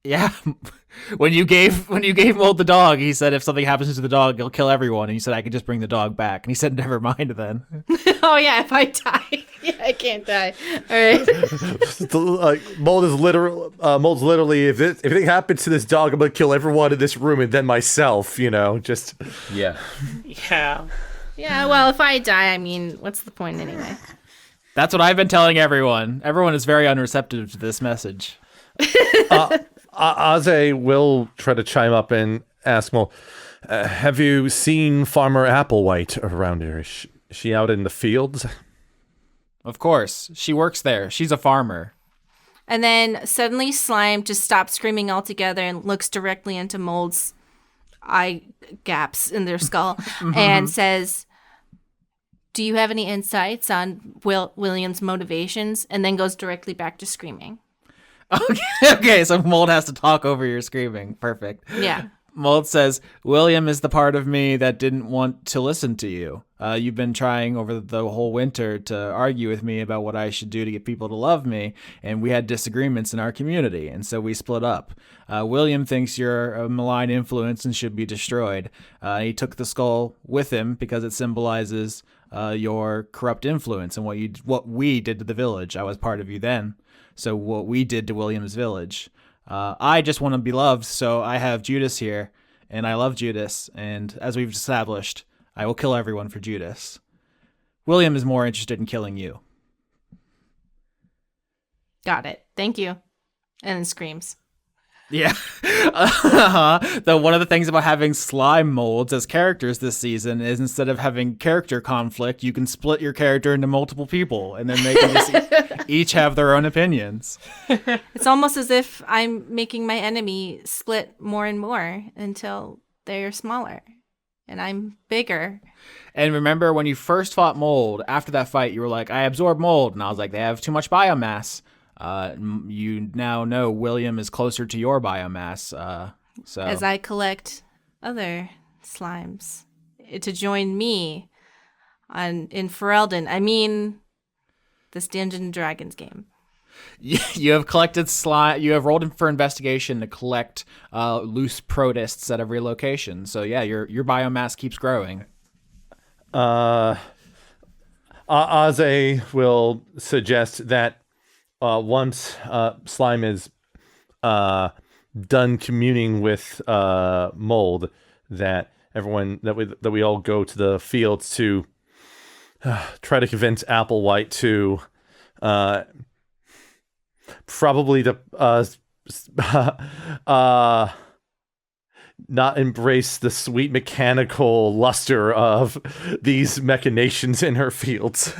Speaker 3: Yeah. When you gave Mold the dog, he said if something happens to the dog, he'll kill everyone. And you said I could just bring the dog back. And he said never mind then.
Speaker 2: Oh yeah, if I die. Yeah, I can't die. All right.
Speaker 6: Mold's literally if anything happens to this dog, I'm gonna kill everyone in this room and then myself, just
Speaker 8: Yeah.
Speaker 5: Yeah.
Speaker 2: Yeah, well, if I die, I mean, what's the point anyway?
Speaker 3: That's what I've been telling everyone. Everyone is very unreceptive to this message.
Speaker 6: Aze will try to chime up and ask, well, have you seen Farmer Applewhite around here? Is she out in the fields?
Speaker 3: Of course. She works there. She's a farmer.
Speaker 2: And then suddenly Slime just stops screaming altogether and looks directly into Mold's eye gaps in their skull and says, do you have any insights on William's motivations? And then goes directly back to screaming.
Speaker 3: Okay, so Mold has to talk over your screaming. Perfect.
Speaker 2: Yeah.
Speaker 3: Mold says, William is the part of me that didn't want to listen to you. You've been trying over the whole winter to argue with me about what I should do to get people to love me, and we had disagreements in our community, and so we split up. William thinks you're a malign influence and should be destroyed. He took the skull with him because it symbolizes your corrupt influence and what we did to the village. I was part of you then. So what we did to William's village. I just want to be loved, so I have Judas here, and I love Judas, and as we've established, I will kill everyone for Judas. William is more interested in killing you.
Speaker 2: Got it. Thank you. And then screams.
Speaker 3: Yeah. Though one of the things about having slime molds as characters this season is instead of having character conflict, you can split your character into multiple people, and then they can just each have their own opinions.
Speaker 2: It's almost as if I'm making my enemy split more and more until they're smaller and I'm bigger.
Speaker 3: And remember when you first fought Mold, after that fight, you were like, I absorb Mold. And I was like, they have too much biomass. You now know William is closer to your biomass. So
Speaker 2: as I collect other slimes to join me in Ferelden, I mean this Dungeons and Dragons game.
Speaker 3: You have collected slime. You have rolled in for investigation to collect loose protists at every location. So yeah, your biomass keeps growing.
Speaker 6: Aze will suggest that once Slime is done communing with Mold, that we all go to the fields to try to convince Applewhite to probably to not embrace the sweet mechanical luster of these machinations in her fields.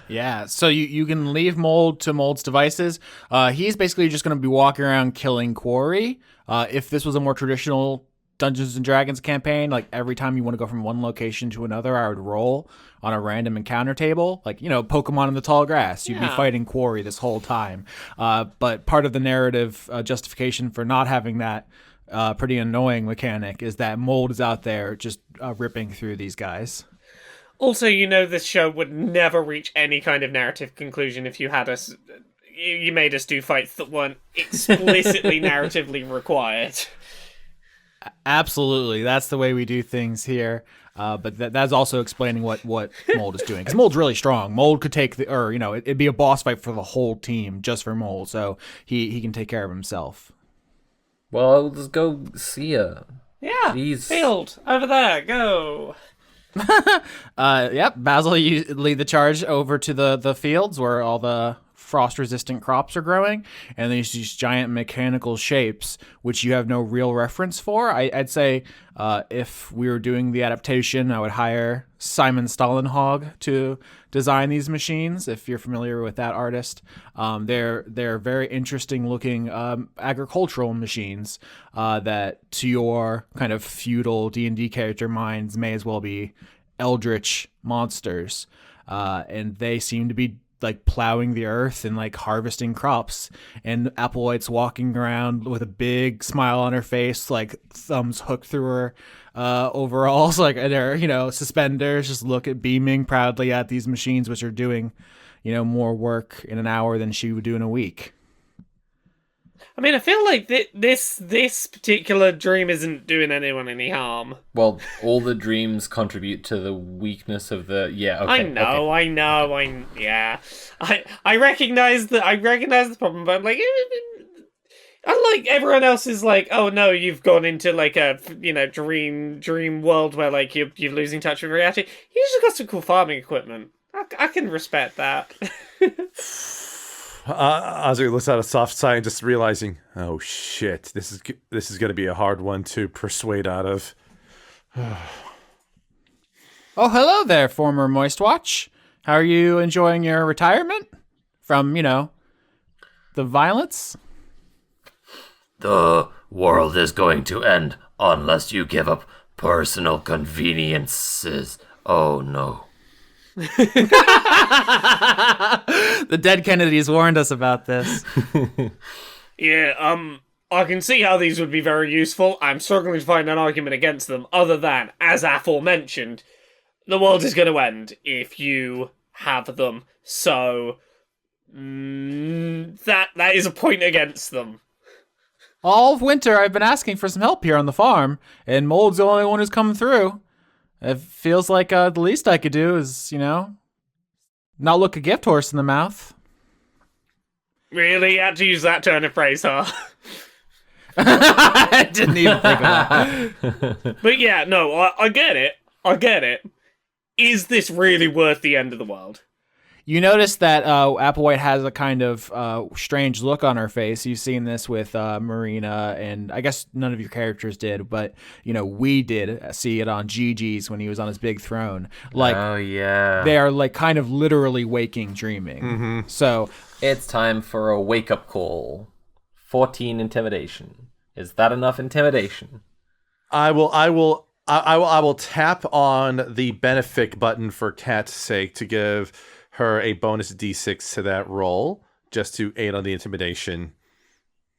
Speaker 3: Yeah, so you can leave Mold to Mold's devices. He's basically just going to be walking around killing quarry. If this was a more traditional Dungeons and Dragons campaign, like every time you want to go from one location to another, I would roll on a random encounter table, like, you know, Pokemon in the tall grass. You'd be fighting quarry this whole time. But part of the narrative justification for not having that pretty annoying mechanic is that Mold is out there just ripping through these guys.
Speaker 5: Also, you know, this show would never reach any kind of narrative conclusion if you had us. You made us do fights that weren't explicitly narratively required.
Speaker 3: Absolutely, that's the way we do things here. But that's also explaining what Mold is doing. Because Mold's really strong. Mold could take it'd be a boss fight for the whole team just for Mold. So he can take care of himself.
Speaker 8: Well, let's go see her.
Speaker 5: Yeah,
Speaker 8: Jeez.
Speaker 5: Field, over there, go.
Speaker 3: Yep, Basil, you lead the charge over to the fields where all the frost-resistant crops are growing, and there's these giant mechanical shapes which you have no real reference for. I'd say if we were doing the adaptation, I would hire Simon Stalenhag to design these machines, if you're familiar with that artist. They're very interesting looking agricultural machines that to your kind of feudal D&D character minds may as well be eldritch monsters. And they seem to be like plowing the earth and like harvesting crops, and Applewhite's walking around with a big smile on her face, like thumbs hooked through her overalls, like and her suspenders, just beaming proudly at these machines, which are doing more work in an hour than she would do in a week.
Speaker 5: I mean, I feel like this particular dream isn't doing anyone any harm.
Speaker 8: Well, all the dreams contribute to the weakness of the... Yeah, okay.
Speaker 5: I recognize the problem, but like... Unlike everyone else is like, oh no, you've gone into like a dream world where like you're losing touch with reality. You just got some cool farming equipment. I can respect that.
Speaker 6: Ozzy lets out a soft sigh and just realizing, oh shit, this is going to be a hard one to persuade out of.
Speaker 3: Oh, hello there, former Moistwatch. How are you enjoying your retirement from, the violence?
Speaker 11: The world is going to end unless you give up personal conveniences. Oh no.
Speaker 3: The dead Kennedys warned us about this.
Speaker 5: Yeah, I can see how these would be very useful. I'm struggling to find an argument against them, other than, as aforementioned, the world is going to end if you have them. So, that is a point against them.
Speaker 3: All of winter, I've been asking for some help here on the farm, and Mold's the only one who's come through. It feels like the least I could do is, not look a gift horse in the mouth.
Speaker 5: Really? You had to use that turn of phrase, huh?
Speaker 3: I didn't even think of that.
Speaker 5: But yeah, no, I get it. Is this really worth the end of the world?
Speaker 2: You notice that Applewhite has a kind of strange look on her face. You've seen this with Marina, and I guess none of your characters did, but we did see it on Gigi's when he was on his big throne. Like,
Speaker 8: oh yeah,
Speaker 2: they are like kind of literally waking, dreaming.
Speaker 6: Mm-hmm.
Speaker 2: So
Speaker 8: it's time for a wake-up call. 14 intimidation. Is that enough intimidation?
Speaker 6: I will tap on the benefic button for Kat's sake to give her a bonus d6 to that roll, just to aid on the intimidation.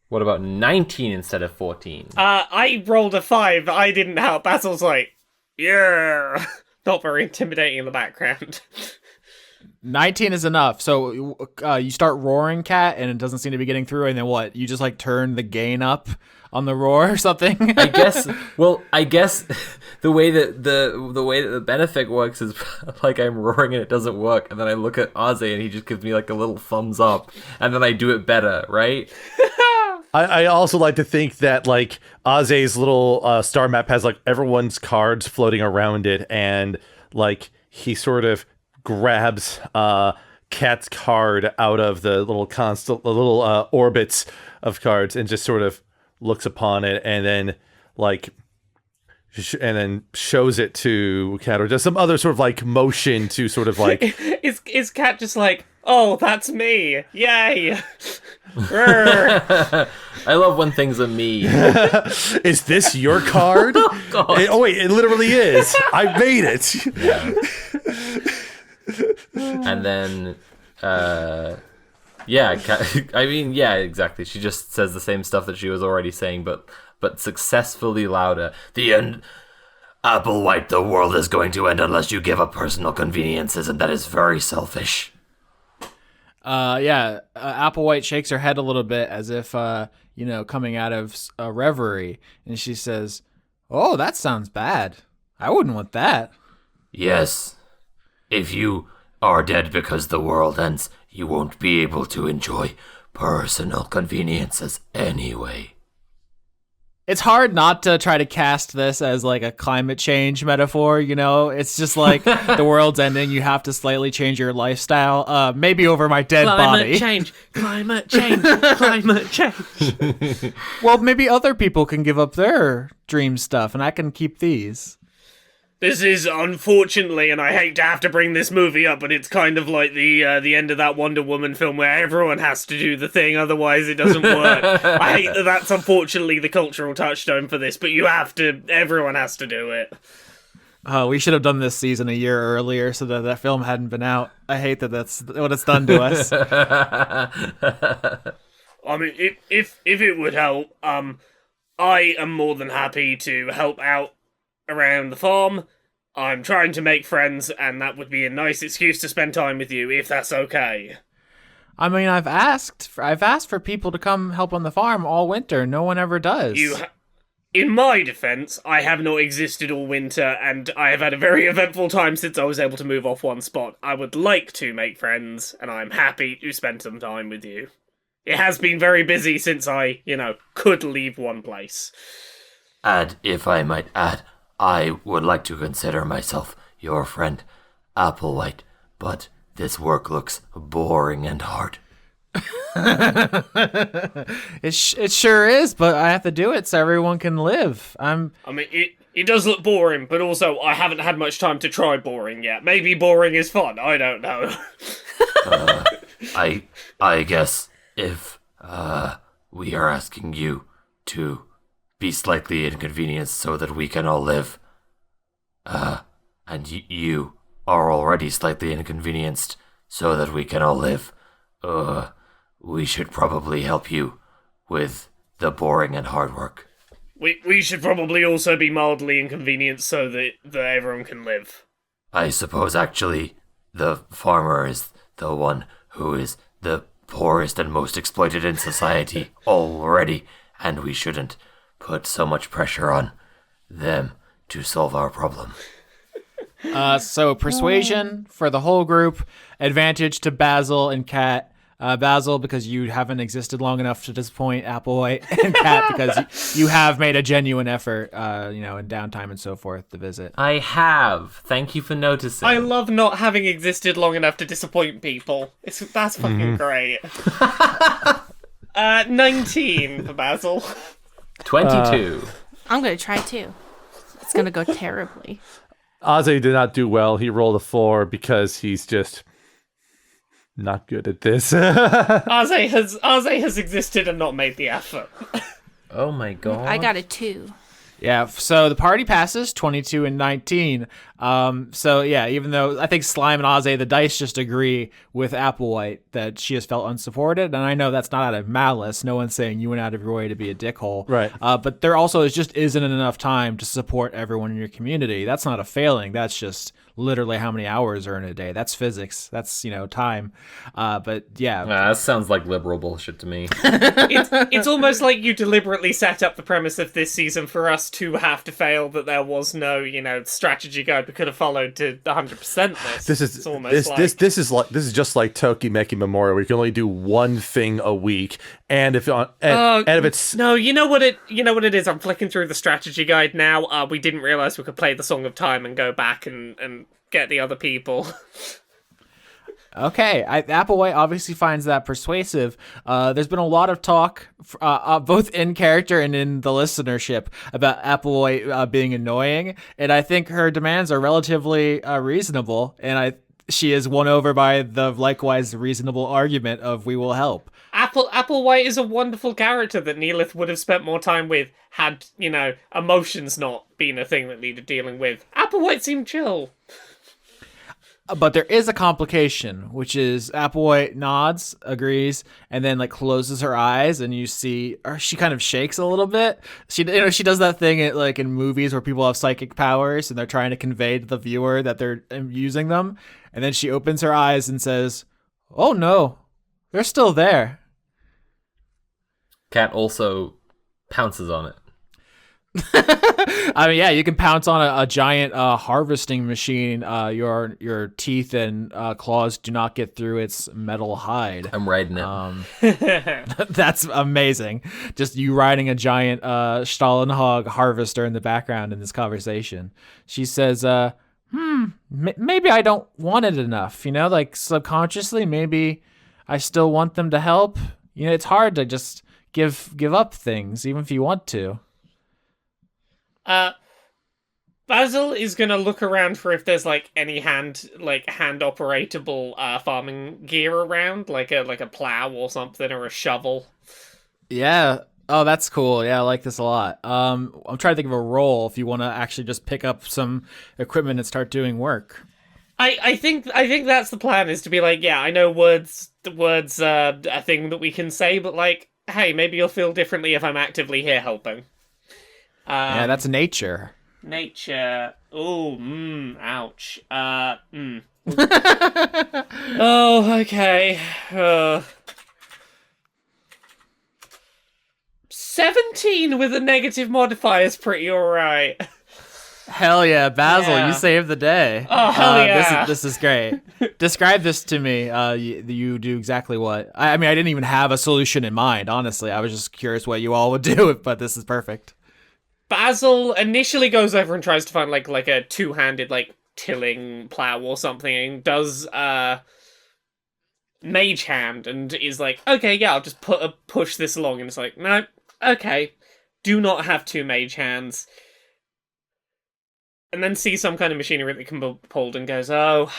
Speaker 8: What about 19 instead of 14?
Speaker 5: I rolled a 5. I didn't help. Basil's like, yeah. Not very intimidating in the background.
Speaker 2: 19 is enough. So you start roaring, Cat, and it doesn't seem to be getting through. And then what? You just like turn the gain up on the roar or something?
Speaker 8: I guess the way that the benefic works is like I'm roaring and it doesn't work, and then I look at Ozzy and he just gives me like a little thumbs up, and then I do it better, right?
Speaker 6: I also like to think that like Ozzy's little star map has like everyone's cards floating around it, and like he sort of grabs Cat's card out of the little orbits of cards and just sort of looks upon it and then shows it to Cat or does some other sort of like motion to sort of like
Speaker 5: is Cat just like, oh, that's me, yay.
Speaker 8: I love when things are me.
Speaker 6: Is this your card? Oh wait, it literally is. I made it.
Speaker 8: And then yeah, exactly. She just says the same stuff that she was already saying, but successfully louder.
Speaker 11: The end. Applewhite, the world is going to end unless you give up personal conveniences, and that is very selfish.
Speaker 3: Applewhite shakes her head a little bit as if, coming out of a reverie. And she says, oh, that sounds bad. I wouldn't want that.
Speaker 11: Yes. If you are dead because the world ends, you won't be able to enjoy personal conveniences anyway.
Speaker 3: It's hard not to try to cast this as like a climate change metaphor, It's just like the world's ending. You have to slightly change your lifestyle, maybe over my dead body.
Speaker 4: Climate change.
Speaker 3: Well, maybe other people can give up their dream stuff and I can keep these.
Speaker 5: This is, unfortunately, and I hate to have to bring this movie up, but it's kind of like the end of that Wonder Woman film where everyone has to do the thing, otherwise it doesn't work. I hate that that's unfortunately the cultural touchstone for this, but everyone has to do it.
Speaker 3: We should have done this season a year earlier so that film hadn't been out. I hate that that's what it's done to us.
Speaker 5: I mean, if it would help, I am more than happy to help out around the farm. I'm trying to make friends, and that would be a nice excuse to spend time with you, if that's okay.
Speaker 3: I mean, I've asked for people to come help on the farm all winter. No one ever does.
Speaker 5: In my defense, I have not existed all winter, and I have had a very eventful time since I was able to move off one spot. I would like to make friends, and I'm happy to spend some time with you. It has been very busy since I, could leave one place.
Speaker 11: And if I might add, I would like to consider myself your friend, Applewhite, but this work looks boring and hard.
Speaker 3: It sure is, but I have to do it so everyone can live.
Speaker 5: It does look boring, but also I haven't had much time to try boring yet. Maybe boring is fun, I don't know.
Speaker 11: I guess if we are asking you to be slightly inconvenienced so that we can all live, and you are already slightly inconvenienced so that we can all live, we should probably help you with the boring and hard work.
Speaker 5: We should probably also be mildly inconvenienced so that everyone can live.
Speaker 11: I suppose actually the farmer is the one who is the poorest and most exploited in society already, and we shouldn't put so much pressure on them to solve our problem.
Speaker 3: So persuasion for the whole group, advantage to Basil and Cat. Basil, because you haven't existed long enough to disappoint Applewhite, and Cat, because you have made a genuine effort, in downtime and so forth to visit.
Speaker 8: I have. Thank you for noticing.
Speaker 5: I love not having existed long enough to disappoint people. That's fucking great. 19 for Basil.
Speaker 8: 22.
Speaker 2: I'm going to try too. It's going to go terribly.
Speaker 6: Ozzy did not do well. He rolled a 4 because he's just not good at this.
Speaker 5: Ozzy has existed and not made the effort.
Speaker 8: Oh my god.
Speaker 2: I got a 2.
Speaker 3: Yeah, so the party passes 22 and 19. So yeah, even though I think Slime and Ozzy, the dice just agree with Applewhite that she has felt unsupported, and I know that's not out of malice. No one's saying you went out of your way to be a dickhole.
Speaker 6: Right.
Speaker 3: But there also just isn't enough time to support everyone in your community. That's not a failing. That's just literally how many hours are in a day. That's physics. That's, time. But yeah.
Speaker 8: That sounds like liberal bullshit to me.
Speaker 5: It's almost like you deliberately set up the premise of this season for us to have to fail, that there was no, strategy guide we could have followed to 100% this.
Speaker 6: This is just like Tokimeki Memorial, where you can only do one thing a week, and if it's
Speaker 5: no, you know what it is. I'm flicking through the strategy guide now. We didn't realize we could play the Song of Time and go back and get the other people.
Speaker 3: Okay, Applewhite obviously finds that persuasive. There's been a lot of talk, both in character and in the listenership, about Applewhite being annoying, and I think her demands are relatively reasonable, and she is won over by the likewise reasonable argument of "we will help."
Speaker 5: Applewhite is a wonderful character that Neelith would have spent more time with had, emotions not been a thing that needed dealing with. Applewhite seemed chill.
Speaker 3: But there is a complication, which is Applewhite nods, agrees, and then closes her eyes, and you see she kind of shakes a little bit. She does that thing in movies where people have psychic powers and they're trying to convey to the viewer that they're using them, and then she opens her eyes and says, "Oh no, they're still there."
Speaker 8: Cat also pounces on it.
Speaker 3: I mean, yeah, you can pounce on a giant harvesting machine. Your teeth and claws do not get through its metal hide.
Speaker 8: I'm riding it.
Speaker 3: That's amazing. Just you riding a giant Stalinhog harvester in the background in this conversation. She says, maybe I don't want it enough. Subconsciously, maybe I still want them to help. It's hard to just give up things, even if you want to.
Speaker 5: Basil is gonna look around for if there's any hand operatable farming gear around, like a plow or something, or a shovel.
Speaker 3: Yeah. Oh, that's cool. Yeah, I like this a lot. I'm trying to think of a role if you want to actually just pick up some equipment and start doing work.
Speaker 5: I think that's the plan, is to be I know words a thing that we can say, but hey, maybe you'll feel differently if I'm actively here helping.
Speaker 3: Yeah, that's nature.
Speaker 5: Nature. Oh, ouch. Oh, okay. 17 with a negative modifier is pretty alright.
Speaker 3: Hell yeah, Basil,
Speaker 5: Yeah.
Speaker 3: You saved the day.
Speaker 5: Oh, hell yeah.
Speaker 3: This is great. Describe this to me. You do exactly what... I mean, I didn't even have a solution in mind, honestly. I was just curious what you all would do, but this is perfect.
Speaker 5: Basil initially goes over and tries to find like a two-handed tilling plow or something, and does mage hand and is okay, yeah, I'll just push this along, and it's no, okay, do not have two mage hands. And then sees some kind of machinery that can be pulled and goes, oh,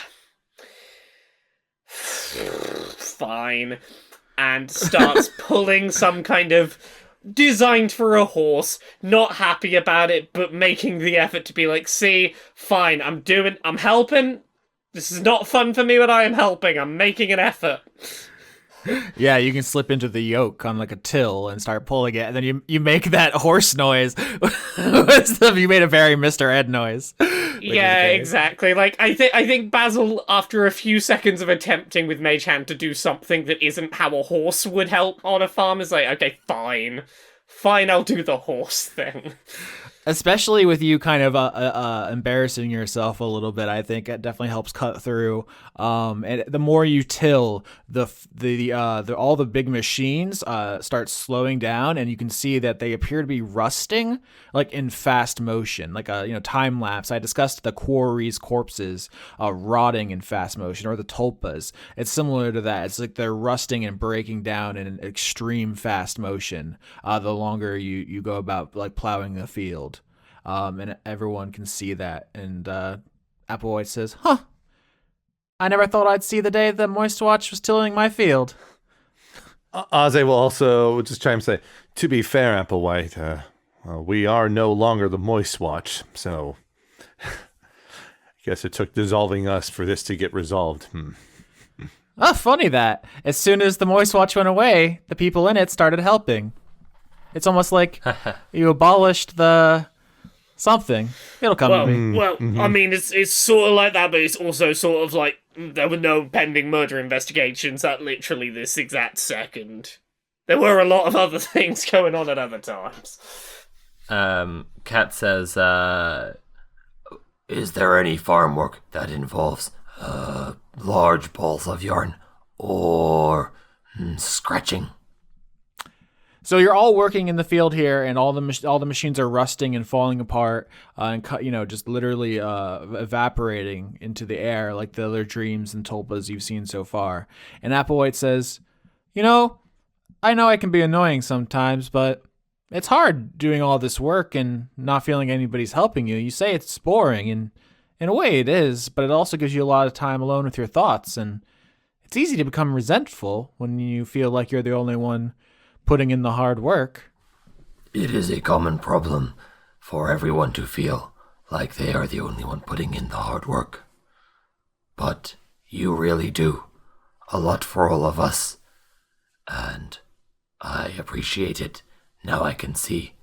Speaker 5: fine, and starts pulling some kind of designed for a horse, not happy about it, but making the effort to be see, fine, I'm helping. This is not fun for me, but I am helping. I'm making an effort.
Speaker 3: Yeah, you can slip into the yoke on a till and start pulling it, and then you make that horse noise. You made a very Mr. Ed noise.
Speaker 5: Yeah, exactly. I think Basil, after a few seconds of attempting with Mage Hand to do something that isn't how a horse would help on a farm, is okay, fine, I'll do the horse thing.
Speaker 3: Especially with you kind of embarrassing yourself a little bit, I think it definitely helps cut through. And the more you till, all the big machines start slowing down, and you can see that they appear to be rusting, in fast motion, time lapse. I discussed the quarry's corpses rotting in fast motion, or the tulpas. It's similar to that. It's they're rusting and breaking down in an extreme fast motion. The longer you go about plowing the field. And everyone can see that. And Applewhite says, "Huh, I never thought I'd see the day that Moistwatch was tilling my field."
Speaker 6: Aze will also just try and say, to be fair, Applewhite, we are no longer the Moistwatch, so I guess it took dissolving us for this to get resolved.
Speaker 3: Oh, funny that. As soon as the Moistwatch went away, the people in it started helping. It's almost like you abolished the... something. It'll come to me.
Speaker 5: Well, I mean, it's sort of like that, but it's also sort of there were no pending murder investigations at literally this exact second. There were a lot of other things going on at other times.
Speaker 8: Kat says,
Speaker 11: Is there any farm work that involves large balls of yarn or scratching?
Speaker 3: So you're all working in the field here, and all the machines are rusting and falling apart, and just literally evaporating into the air like the other dreams and tulpas you've seen so far. And Applewhite says, I know I can be annoying sometimes, but it's hard doing all this work and not feeling anybody's helping you. You say it's boring, and in a way it is, but it also gives you a lot of time alone with your thoughts, and it's easy to become resentful when you feel like you're the only one putting in the hard work.
Speaker 11: It is a common problem for everyone to feel like they are the only one putting in the hard work. But you really do a lot for all of us, and I appreciate it. Now I can see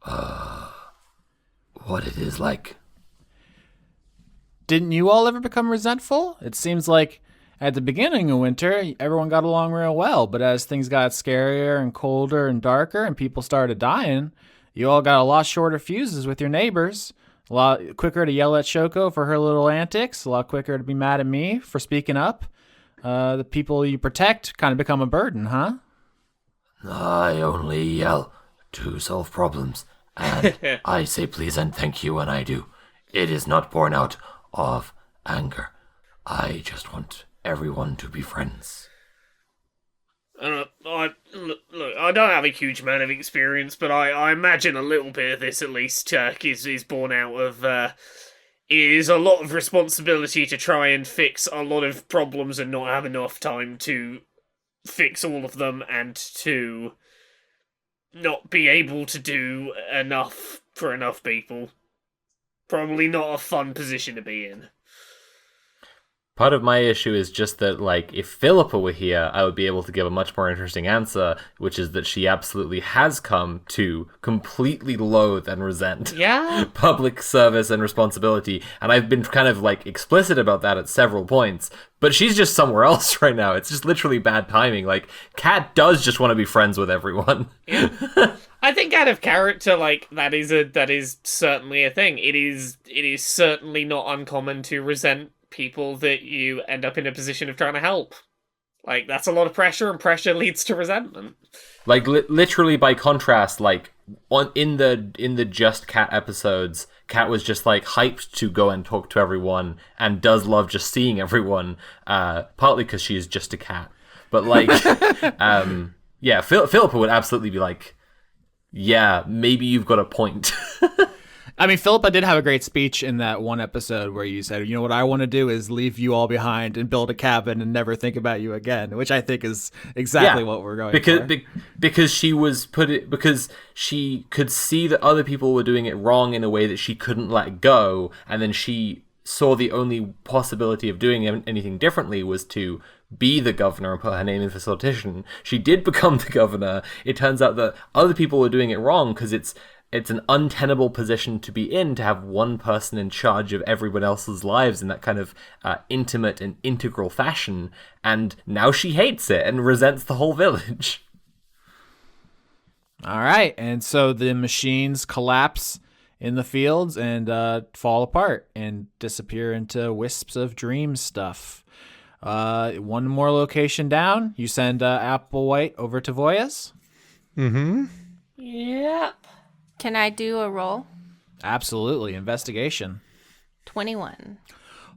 Speaker 11: what it is like.
Speaker 3: Didn't you all ever become resentful? It seems like at the beginning of winter, everyone got along real well, but as things got scarier and colder and darker and people started dying, you all got a lot shorter fuses with your neighbors. A lot quicker to yell at Shoko for her little antics, a lot quicker to be mad at me for speaking up. The people you protect kind of become a burden, huh?
Speaker 11: I only yell to solve problems, and I say please and thank you when I do. It is not born out of anger. I just want everyone to be friends.
Speaker 5: Look, I don't have a huge amount of experience, but I imagine a little bit of this, at least, is born out of, it is a lot of responsibility to try and fix a lot of problems and not have enough time to fix all of them, and to not be able to do enough for enough people. Probably not a fun position to be in.
Speaker 8: Part of my issue is just that, like, if Philippa were here, I would be able to give a much more interesting answer, which is that she absolutely has come to completely loathe and resent public service and responsibility. And I've been kind of, like, explicit about that at several points. But she's just somewhere else right now. It's just literally bad timing. Like, Kat does just want to be friends with everyone.
Speaker 5: Yeah. I think out of character, like, that is certainly a thing. It is certainly not uncommon to resent people that you end up in a position of trying to help. Like, that's a lot of pressure, and pressure leads to resentment.
Speaker 8: Like, literally by contrast, like, in the Just Cat episodes, Cat was just, like, hyped to go and talk to everyone, and does love just seeing everyone, partly because she is just a cat. But, like, Philippa would absolutely be like, yeah, maybe you've got a point.
Speaker 3: I mean, Philippa did have a great speech in that one episode where you said, what I want to do is leave you all behind and build a cabin and never think about you again, which I think is exactly what we're going for.
Speaker 8: Because she could see that other people were doing it wrong in a way that she couldn't let go, and then she saw the only possibility of doing anything differently was to be the governor and put her name in facilitation. She did become the governor. It turns out that other people were doing it wrong because it's an untenable position to be in, to have one person in charge of everyone else's lives in that kind of intimate and integral fashion. And now she hates it and resents the whole village.
Speaker 3: All right. And so the machines collapse in the fields and fall apart and disappear into wisps of dream stuff. One more location down. You send Applewhite over to Voyas.
Speaker 6: Mm-hmm.
Speaker 2: Yep. Can I do a roll?
Speaker 3: Absolutely. Investigation.
Speaker 2: 21.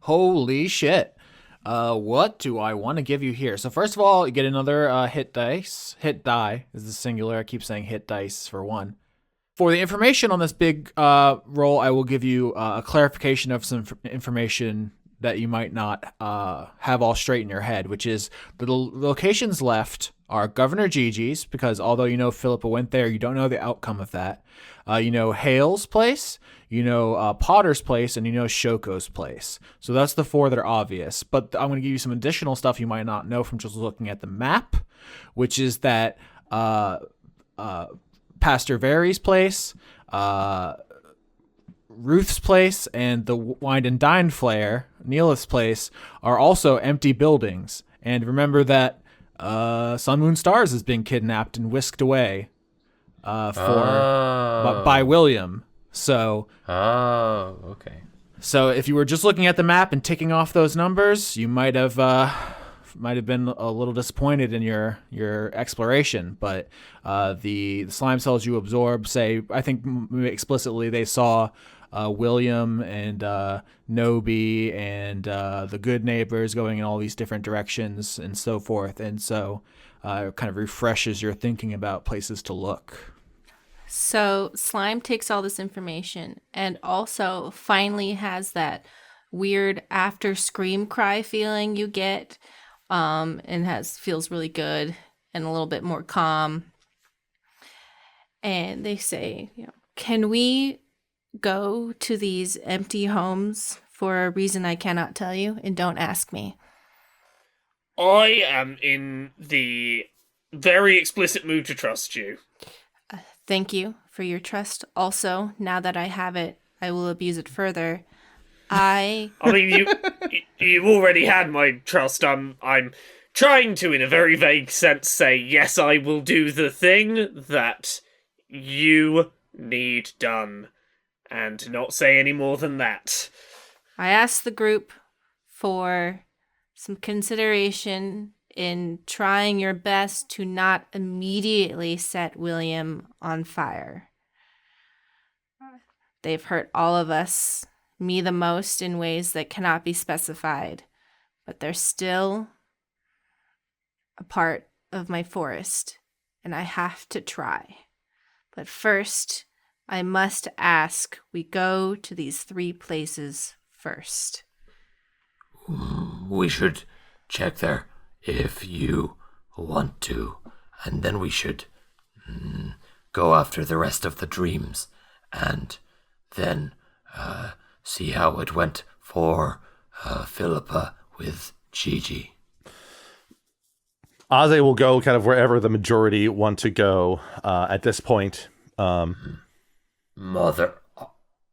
Speaker 3: Holy shit. What do I want to give you here? So first of all, you get another hit dice. Hit die is the singular. I keep saying hit dice for one. For the information on this big roll, I will give you a clarification of some information that you might not have all straight in your head, which is the locations left are Governor Gigi's, because although Philippa went there, you don't know the outcome of that. Hale's place, Potter's place, and Shoko's place. So that's the four that are obvious. But I'm going to give you some additional stuff you might not know from just looking at the map, which is that Pastor Vary's place, Ruth's place, and the Wind and Dine Flare, Neela's place, are also empty buildings. And remember that Sun Moon Stars has been kidnapped and whisked away by William. So
Speaker 8: okay.
Speaker 3: So if you were just looking at the map and ticking off those numbers, you might have might have been a little disappointed in your exploration, but the slime cells you absorb say, I think explicitly they saw William and Noby and the good neighbors going in all these different directions and so forth, and so it kind of refreshes your thinking about places to look.
Speaker 2: So Slime takes all this information and also finally has that weird after scream cry feeling you get, and feels really good and a little bit more calm. And they say, can we go to these empty homes for a reason I cannot tell you, and don't ask me?
Speaker 5: I am in the very explicit mood to trust you.
Speaker 2: Thank you for your trust. Also, now that I have it, I will abuse it further. I
Speaker 5: mean, you've already had my trust. I'm trying to, in a very vague sense, say, yes, I will do the thing that you need done, and not say any more than that.
Speaker 2: I asked the group for some consideration in trying your best to not immediately set William on fire. They've hurt all of us, me the most, in ways that cannot be specified, but they're still a part of my forest, and I have to try. But first, I must ask we go to these 3 places first.
Speaker 11: We should check there if you want to, and then we should go after the rest of the dreams, and then see how it went for Philippa with Gigi.
Speaker 6: Aze will go kind of wherever the majority want to go at this point.
Speaker 11: Mother.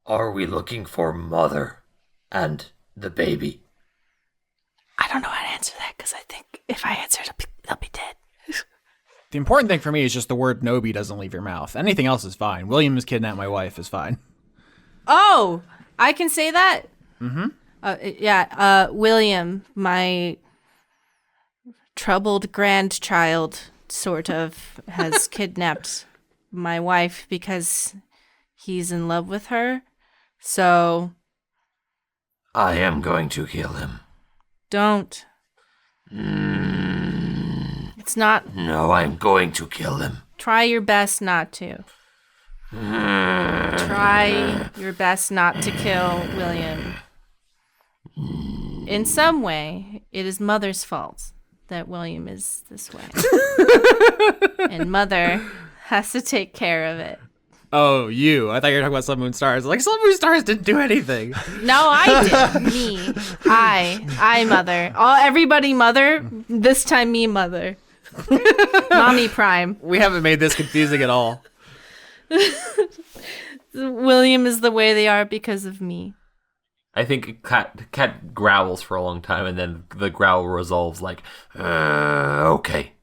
Speaker 11: Are we looking for Mother and the baby?
Speaker 2: I don't know how to answer that, because I think if I answer it, they'll be dead.
Speaker 3: The important thing for me is just the word Noby doesn't leave your mouth. Anything else is fine. William has kidnapped my wife is fine.
Speaker 2: Oh, I can say that? Mm-hmm. William, my troubled grandchild, sort of, has kidnapped my wife because he's in love with her. So
Speaker 11: I am going to kill him.
Speaker 2: Don't. It's not.
Speaker 11: No, I'm going to kill him.
Speaker 2: Try your best not to. Try your best not to kill William. In some way, it is Mother's fault that William is this way. And Mother has to take care of it.
Speaker 3: Oh, you. I thought you were talking about Sun Moon Stars. Like, Sun Moon Stars didn't do anything.
Speaker 2: No, I did. Me. I Mother. Everybody Mother. This time me Mother. Mommy Prime.
Speaker 3: We haven't made this confusing at all.
Speaker 2: William is the way they are because of me.
Speaker 8: I think cat growls for a long time, and then the growl resolves like,
Speaker 11: okay.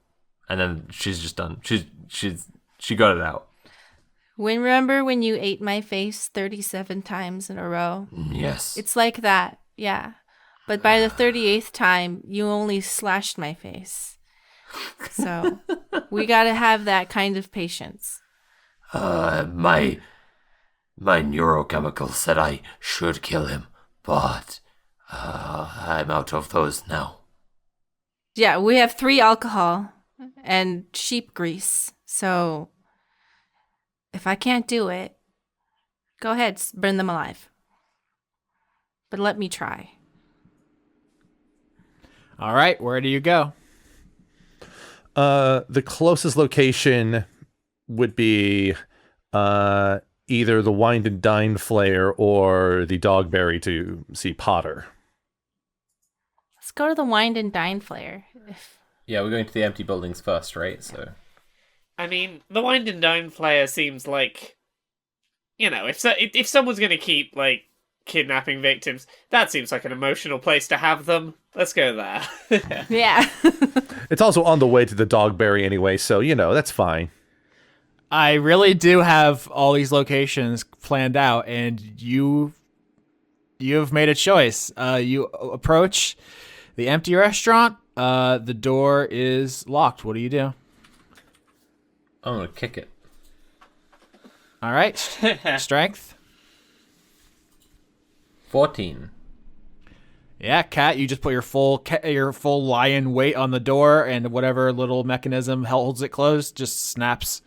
Speaker 8: And then she's just done. She got it out.
Speaker 2: Remember when you ate my face 37 times in a row?
Speaker 11: Yes.
Speaker 2: It's like that, yeah. But by the 38th time, you only slashed my face. So we gotta have that kind of patience.
Speaker 11: My neurochemical said I should kill him, but I'm out of those now.
Speaker 2: Yeah, we have 3 alcohol and sheep grease, so if I can't do it, go ahead, burn them alive. But let me try.
Speaker 3: All right, where do you go?
Speaker 6: The closest location would be either the Wind and Dine Flayer or the Dogberry to see Potter.
Speaker 2: Let's go to the Wind and Dine Flayer.
Speaker 8: Yeah, we're going to the empty buildings first, right? So,
Speaker 5: I mean, the Wind and Dine Flayer seems like, if someone's going to keep, kidnapping victims, that seems like an emotional place to have them. Let's go there.
Speaker 2: Yeah.
Speaker 6: It's also on the way to the Dogberry anyway, so, that's fine.
Speaker 3: I really do have all these locations planned out, and you have made a choice. You approach the empty restaurant The door is locked. What do you do?
Speaker 8: I'm gonna kick it.
Speaker 3: All right. Strength.
Speaker 8: 14.
Speaker 3: Yeah, Cat, you just put your full lion weight on the door, and whatever little mechanism holds it closed just snaps,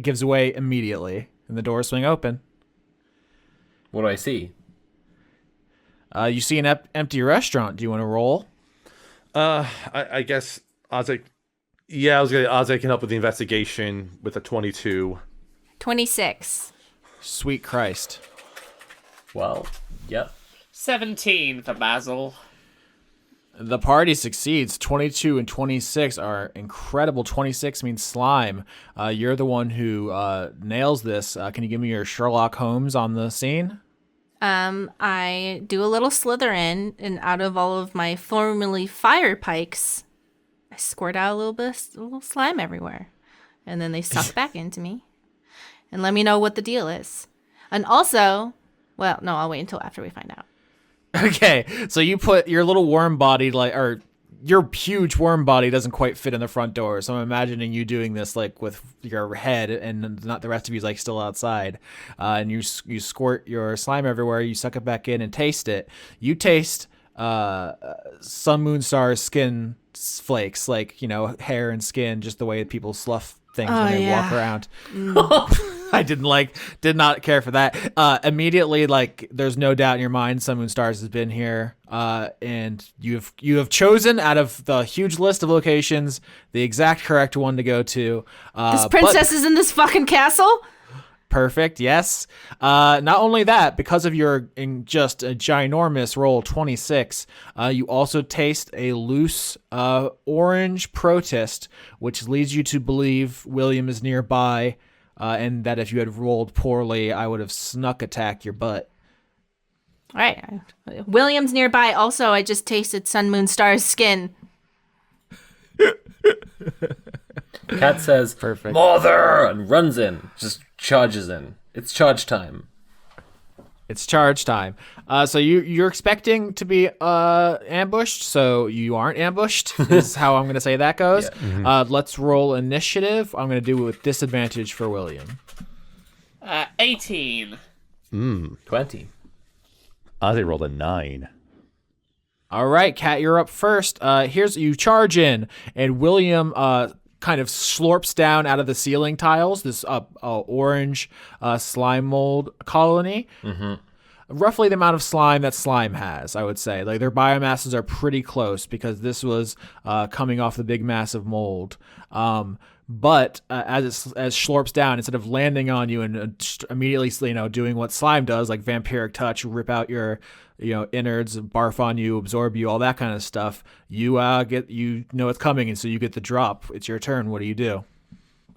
Speaker 3: gives away immediately, and the doors swing open.
Speaker 8: What do I see?
Speaker 3: You see an empty restaurant. Do you want to roll?
Speaker 6: I guess Ozzy. Yeah, Ozzy can help with the investigation with a 22.
Speaker 2: 26.
Speaker 3: Sweet Christ.
Speaker 8: Well, yep.
Speaker 5: 17 for Basil.
Speaker 3: The party succeeds. 22 and 26 are incredible. 26 means slime. You're the one who nails this. Can you give me your Sherlock Holmes on the scene?
Speaker 2: I do a little slither in, and out of all of my formerly fire pikes, I squirt out a little slime everywhere. And then they suck back into me. And let me know what the deal is. And also, well, no, I'll wait until after we find out.
Speaker 3: Okay, so you put your little worm body, or your huge worm body doesn't quite fit in the front door. So I'm imagining you doing this like with your head, and not the rest of you's like still outside. And you squirt your slime everywhere. You suck it back in and taste it. You taste Sun Moon Star's skin flakes, like, hair and skin, just the way people slough things when they walk around. I did not care for that. Immediately, like, there's no doubt in your mind Sun Moon Stars has been here, and you have chosen out of the huge list of locations the exact correct one to go to.
Speaker 2: This princess is in this fucking castle?
Speaker 3: Perfect, yes. Not only that, because of your just a ginormous roll, 26, you also taste a loose orange protist, which leads you to believe William is nearby, and that if you had rolled poorly, I would have snuck attack your butt.
Speaker 2: All right. William's nearby. Also, I just tasted Sun Moon Star's skin.
Speaker 8: Cat says,
Speaker 3: "Perfect,
Speaker 8: Mother!" and runs in, just charges in. It's charge time.
Speaker 3: It's charge time. So you're expecting to be ambushed, so you aren't ambushed, is how I'm going to say that goes. Yeah. Let's roll initiative. I'm going to do it with disadvantage for William.
Speaker 5: 18.
Speaker 8: 20.
Speaker 6: Ozzy rolled a 9.
Speaker 3: All right, Kat, you're up first. You charge in, and William kind of slurps down out of the ceiling tiles, this orange slime mold colony. Mm-hmm. Roughly the amount of slime that slime has, I would say. Like, their biomasses are pretty close because this was coming off the big mass of mold. But as slurps down, instead of landing on you and immediately, doing what slime does, like vampiric touch, rip out your innards, barf on you, absorb you, all that kind of stuff, you it's coming, and so you get the drop. It's your turn. What do you do?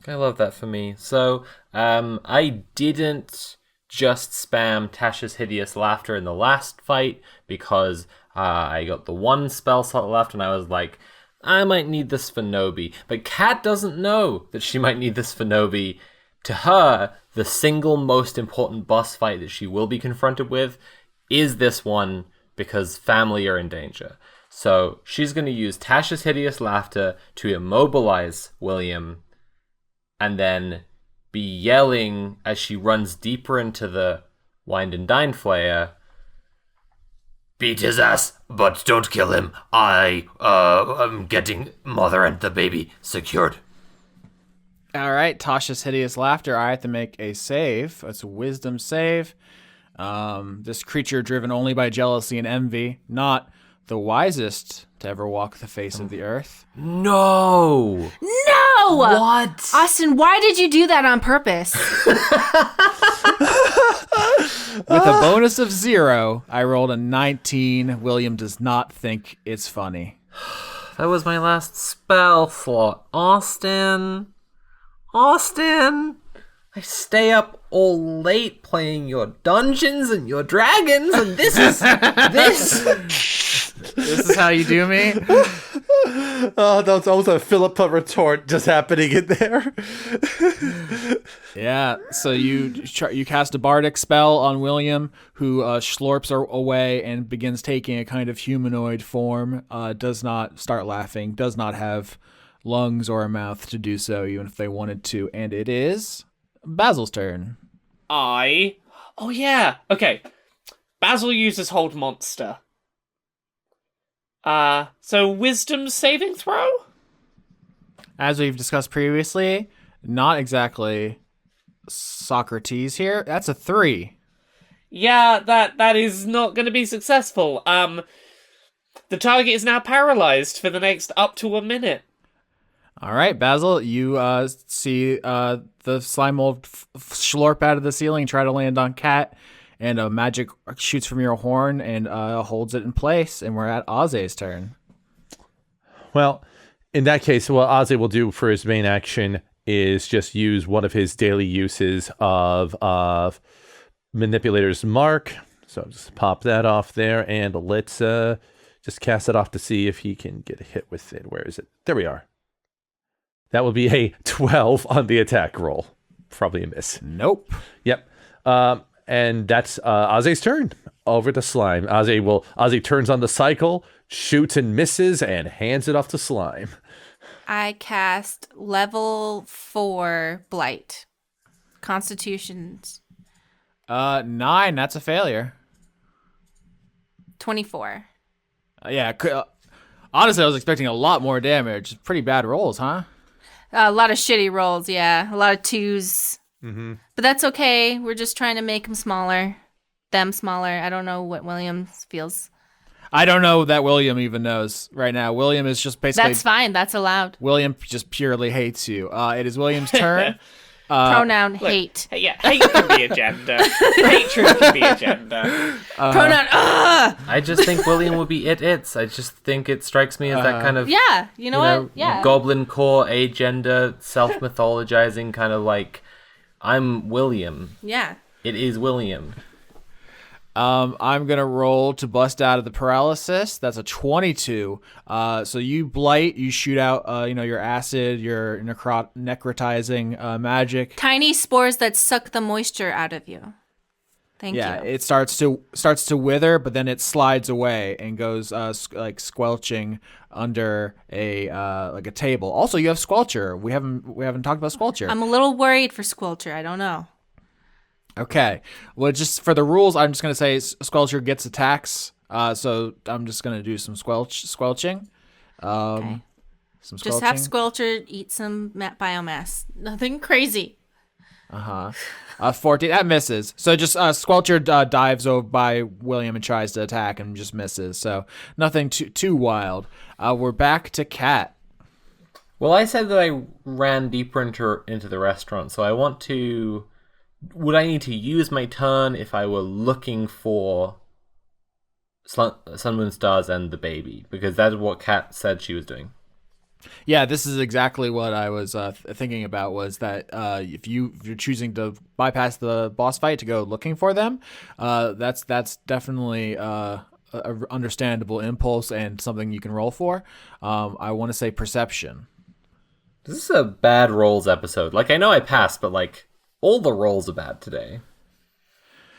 Speaker 8: I love that for me. So I didn't just spam Tasha's Hideous Laughter in the last fight because I got the one spell slot left, and I was like, I might need this for Noby. But Kat doesn't know that she might need this for Noby. To her, the single most important boss fight that she will be confronted with is this one, because family are in danger. So she's going to use Tasha's Hideous Laughter to immobilize William, and then be yelling as she runs deeper into the Wind and Dine Flayer,
Speaker 11: "Beat his ass, but don't kill him. I'm getting Mother and the baby secured."
Speaker 3: All right, Tasha's Hideous Laughter. I have to make a save. It's a wisdom save. This creature driven only by jealousy and envy, not the wisest to ever walk the face of the earth.
Speaker 8: No!
Speaker 2: No!
Speaker 8: What?
Speaker 2: Austin, why did you do that on purpose?
Speaker 3: With a bonus of 0, I rolled a 19. William does not think it's funny.
Speaker 8: That was my last spell slot. Austin, I stay up all late playing your Dungeons and your Dragons, and this is
Speaker 3: This is how you do me?
Speaker 6: Oh, that was almost a Philippa retort just happening in there.
Speaker 3: Yeah, so you cast a bardic spell on William, who slurps away and begins taking a kind of humanoid form. Does not start laughing. Does not have lungs or a mouth to do so, even if they wanted to. And it is Basil's turn.
Speaker 5: Oh yeah. Okay. Basil uses Hold Monster. So Wisdom saving throw?
Speaker 3: As we've discussed previously, not exactly Socrates here. That's a 3.
Speaker 5: Yeah, that is not going to be successful. The target is now paralyzed for the next up to a minute.
Speaker 3: All right, Basil, you see the slime mold slurp out of the ceiling, try to land on Cat, and a magic shoots from your horn and holds it in place, and we're at Ozzy's turn.
Speaker 6: Well, in that case, what Ozzy will do for his main action is just use one of his daily uses of Manipulator's Mark. So just pop that off there, and let's just cast it off to see if he can get a hit with it. Where is it? There we are. That will be a 12 on the attack roll. Probably a miss.
Speaker 3: Nope.
Speaker 6: Yep. And that's Ozzy's turn. Over to Slime. Ozzy turns on the cycle, shoots and misses, and hands it off to Slime.
Speaker 2: I cast level 4 Blight. Constitutions.
Speaker 3: 9. That's a failure.
Speaker 2: 24.
Speaker 3: Yeah. Honestly, I was expecting a lot more damage. Pretty bad rolls, huh?
Speaker 2: A lot of shitty rolls, yeah. A lot of 2s.
Speaker 6: Mm-hmm.
Speaker 2: But that's okay. We're just trying to make them smaller. I don't know what Williams feels.
Speaker 3: I don't know that William even knows right now. William is just basically...
Speaker 2: That's fine. That's allowed.
Speaker 3: William just purely hates you. It is William's turn.
Speaker 2: Pronoun hate.
Speaker 5: Yeah, hate can be a gender. Hatred can be a gender.
Speaker 2: Pronoun
Speaker 8: I just think William would be it's. I just think it strikes me as that kind of
Speaker 2: yeah. You know what? Yeah.
Speaker 8: goblin core agender, self-mythologizing kind of like I'm William.
Speaker 2: Yeah.
Speaker 8: It is William.
Speaker 3: I'm going to roll to bust out of the paralysis. That's a 22. So you blight, you shoot out, your acid, your necrotizing magic.
Speaker 2: Tiny spores that suck the moisture out of you. Thank you.
Speaker 3: Yeah, it starts to wither, but then it slides away and goes squelching under a table. Also, you have Squelcher. We haven't talked about Squelcher.
Speaker 2: I'm a little worried for Squelcher. I don't know.
Speaker 3: Okay. Well, just for the rules, I'm just going to say Squelcher gets attacks. So I'm just going to do some squelching.
Speaker 2: Okay.
Speaker 3: Some
Speaker 2: just have Squelcher eat some biomass. Nothing crazy.
Speaker 3: 14. That misses. So just Squelcher dives over by William and tries to attack and just misses. So nothing too wild. We're back to Cat.
Speaker 8: Well, I said that I ran deeper into the restaurant, so I want to... Would I need to use my turn if I were looking for Sun, Moon, Stars, and the baby? Because that's what Kat said she was doing.
Speaker 3: Yeah, this is exactly what I was thinking about, was that if you're choosing to bypass the boss fight to go looking for them, that's definitely a understandable impulse and something you can roll for. I want to say perception.
Speaker 8: This is a bad rolls episode. Like, I know I passed, but like... all the rolls are bad today.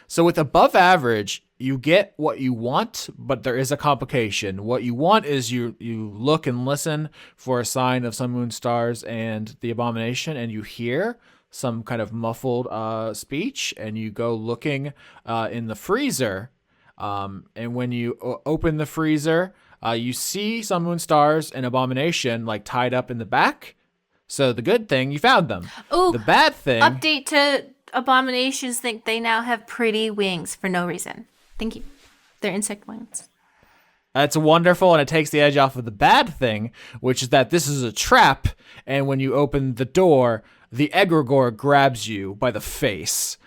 Speaker 3: So with above average, you get what you want, but there is a complication. What you want is you look and listen for a sign of Sun, Moon, Stars, and the Abomination, and you hear some kind of muffled speech, and you go looking in the freezer. And when you open the freezer, you see Sun, Moon, Stars, and Abomination like tied up in the back. So the good thing, you found them.
Speaker 2: Ooh,
Speaker 3: the bad thing...
Speaker 2: Update to Abominations think they now have pretty wings for no reason. Thank you. They're insect wings.
Speaker 3: That's wonderful, and it takes the edge off of the bad thing, which is that this is a trap, and when you open the door, the Egregore grabs you by the face.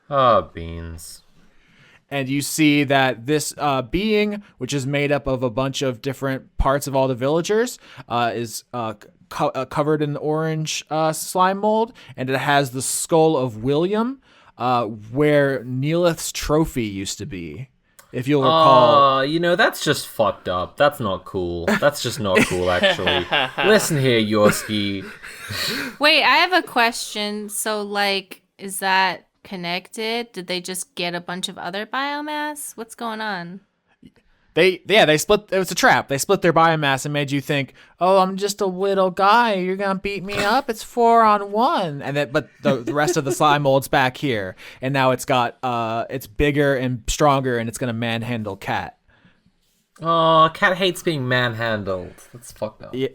Speaker 8: Oh, beans.
Speaker 3: And you see that this being, which is made up of a bunch of different parts of all the villagers, is... covered in orange slime mold, and it has the skull of William, where Neelith's trophy used to be. If you'll recall.
Speaker 8: That's just fucked up. That's not cool. That's just not cool, actually. Listen here, Yorski.
Speaker 2: Wait, I have a question. So, like, is that connected? Did they just get a bunch of other biomass? What's going on?
Speaker 3: They split. It was a trap. They split their biomass and made you think, "Oh, I'm just a little guy. You're gonna beat me up. It's 4-on-1." But the rest of the slime mold's back here, and now it's bigger and stronger, and it's gonna manhandle Cat.
Speaker 8: Oh, Cat hates being manhandled. That's fucked up.
Speaker 3: Yeah.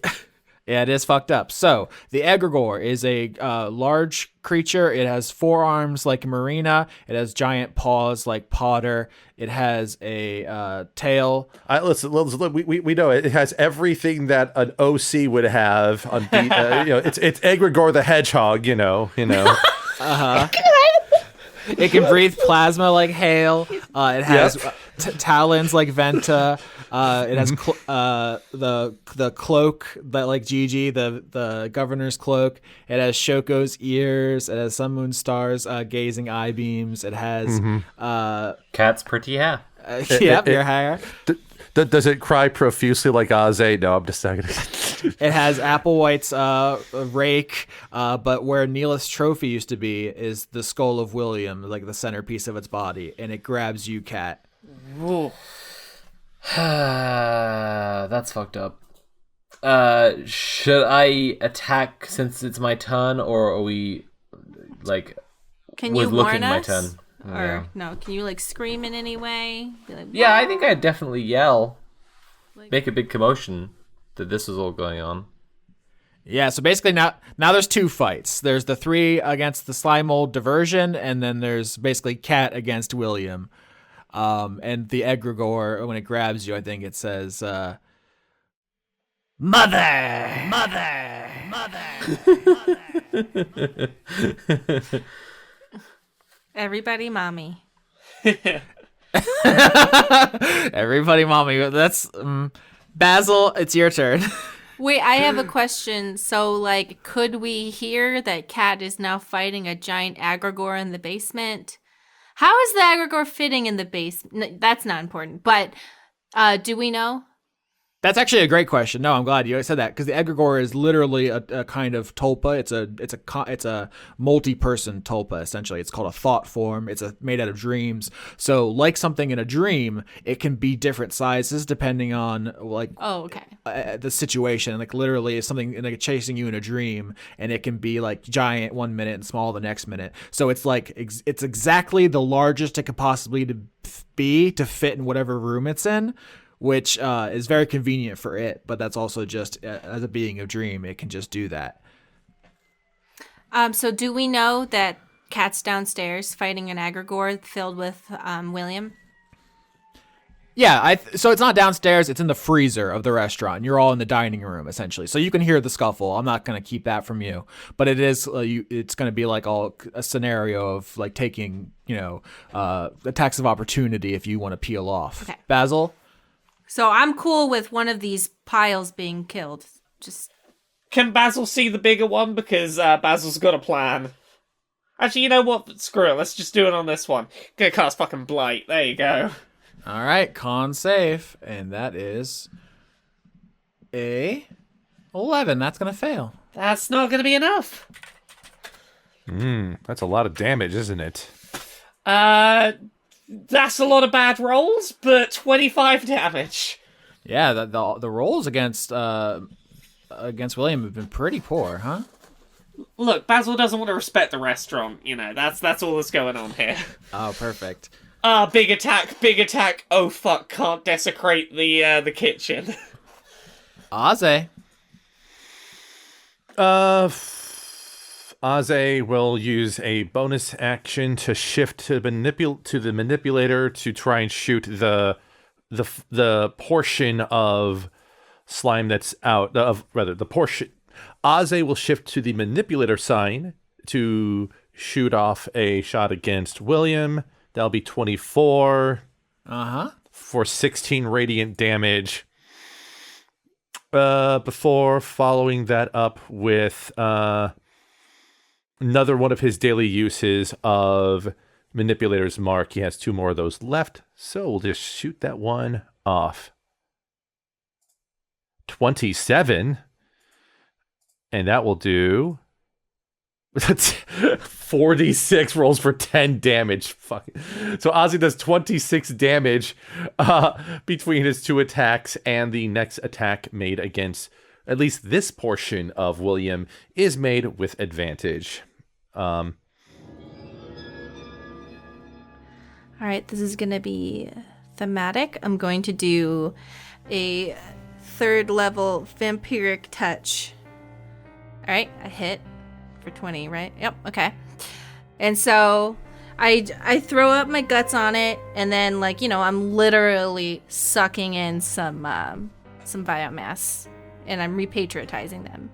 Speaker 3: Yeah, it is fucked up. So, the Egregore is a large creature. It has 4 arms like Marina. It has giant paws like Potter. It has a tail.
Speaker 6: Listen, we know it has everything that an OC would have. It's Egregore the Hedgehog,
Speaker 3: Uh-huh. It can breathe plasma like hail. It has talons like Venta. It has the cloak that like Gigi, the governor's cloak. It has Shoko's ears. It has Sun Moon Stars gazing eye beams. It has
Speaker 8: Cat's pretty hair.
Speaker 3: Your hair.
Speaker 6: Does it cry profusely like Aze? No, I'm just not gonna.
Speaker 3: It has Applewhite's rake, but where Neela's trophy used to be is the skull of William, like the centerpiece of its body, and it grabs you, Cat.
Speaker 8: That's fucked up. Should I attack since it's my turn, or are we like?
Speaker 2: Can you warn us?
Speaker 8: My turn?
Speaker 2: Or no? Can you like scream in any way? Be like,
Speaker 8: yeah, I think I'd definitely yell, make a big commotion that this is all going on.
Speaker 3: Yeah, so basically now there's 2 fights. There's the 3 against the slime mold diversion, and then there's basically Cat against William. And the Egregore, when it grabs you, I think it says, Mother! Mother! Mother!
Speaker 2: everybody, mommy.
Speaker 3: Everybody, mommy. That's Basil. It's your turn.
Speaker 2: Wait, I have a question. So, like, could we hear that Cat is now fighting a giant Egregore in the basement? How is the Egregore fitting in the basement? No, that's not important. But do we know?
Speaker 3: That's actually a great question. No, I'm glad you said that, because the Egregore is literally a kind of tulpa. It's a multi-person tulpa essentially. It's called a thought form. It's made out of dreams. So like something in a dream, it can be different sizes depending on the situation. Like literally, it's something like chasing you in a dream, and it can be like giant 1 minute and small the next minute. So it's like it's exactly the largest it could possibly be to fit in whatever room it's in, which is very convenient for it, but that's also just as a being of dream, it can just do that.
Speaker 2: So do we know that Cat's downstairs fighting an Egregore filled with William?
Speaker 3: Yeah, so it's not downstairs, it's in the freezer of the restaurant. You're all in the dining room, essentially. So you can hear the scuffle. I'm not going to keep that from you. But it is, it's going to be like a scenario of like taking, attacks of opportunity if you want to peel off.
Speaker 2: Okay.
Speaker 3: Basil?
Speaker 2: So I'm cool with one of these piles being killed. Just
Speaker 5: Can Basil see the bigger one? Because Basil's got a plan. Actually, you know what? Screw it. Let's just do it on this one. Gonna cast fucking Blight. There you go.
Speaker 3: All right, con save. And that is a 11. That's going to fail.
Speaker 5: That's not gonna be enough.
Speaker 6: That's a lot of damage, isn't it?
Speaker 5: That's a lot of bad rolls, but 25 damage.
Speaker 3: Yeah, the rolls against William have been pretty poor, huh?
Speaker 5: Look, Basil doesn't want to respect the restaurant. That's all that's going on here.
Speaker 3: Oh, perfect.
Speaker 5: Big attack, big attack. Oh fuck, can't desecrate the kitchen.
Speaker 3: Aze.
Speaker 6: Aze will use a bonus action to shift to the manipulator to try and shoot the portion of slime that's out the portion. Aze will shift to the manipulator sign to shoot off a shot against William. That'll be 24. For 16 radiant damage. Before following that up with another one of his daily uses of manipulator's mark. He has 2 more of those left, so we'll just shoot that one off. 27, and that will do 46 rolls for 10 damage. Fuck. So Ozzy does 26 damage between his 2 attacks, and the next attack made against at least this portion of William is made with advantage.
Speaker 2: All right, this is going to be thematic. I'm going to do a 3rd level vampiric touch. All right, I hit for 20, right? Yep, okay. And so I throw up my guts on it, and then, like, you know, I'm literally sucking in some biomass, and I'm repatriotizing them.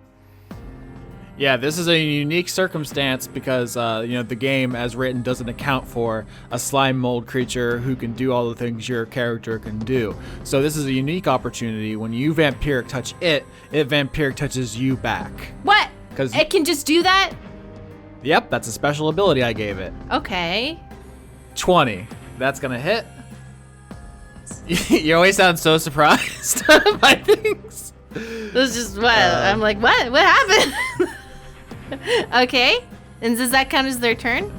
Speaker 3: Yeah, this is a unique circumstance because, the game as written doesn't account for a slime mold creature who can do all the things your character can do. So this is a unique opportunity. When you vampiric touch it vampiric touches you back.
Speaker 2: What?
Speaker 3: 'Cause
Speaker 2: it can just do that?
Speaker 3: Yep, that's a special ability I gave it.
Speaker 2: Okay.
Speaker 3: 20. That's going to hit. You always sound so surprised by things.
Speaker 2: It was just, what? I'm like, what? What happened? Okay. And does that count as their turn?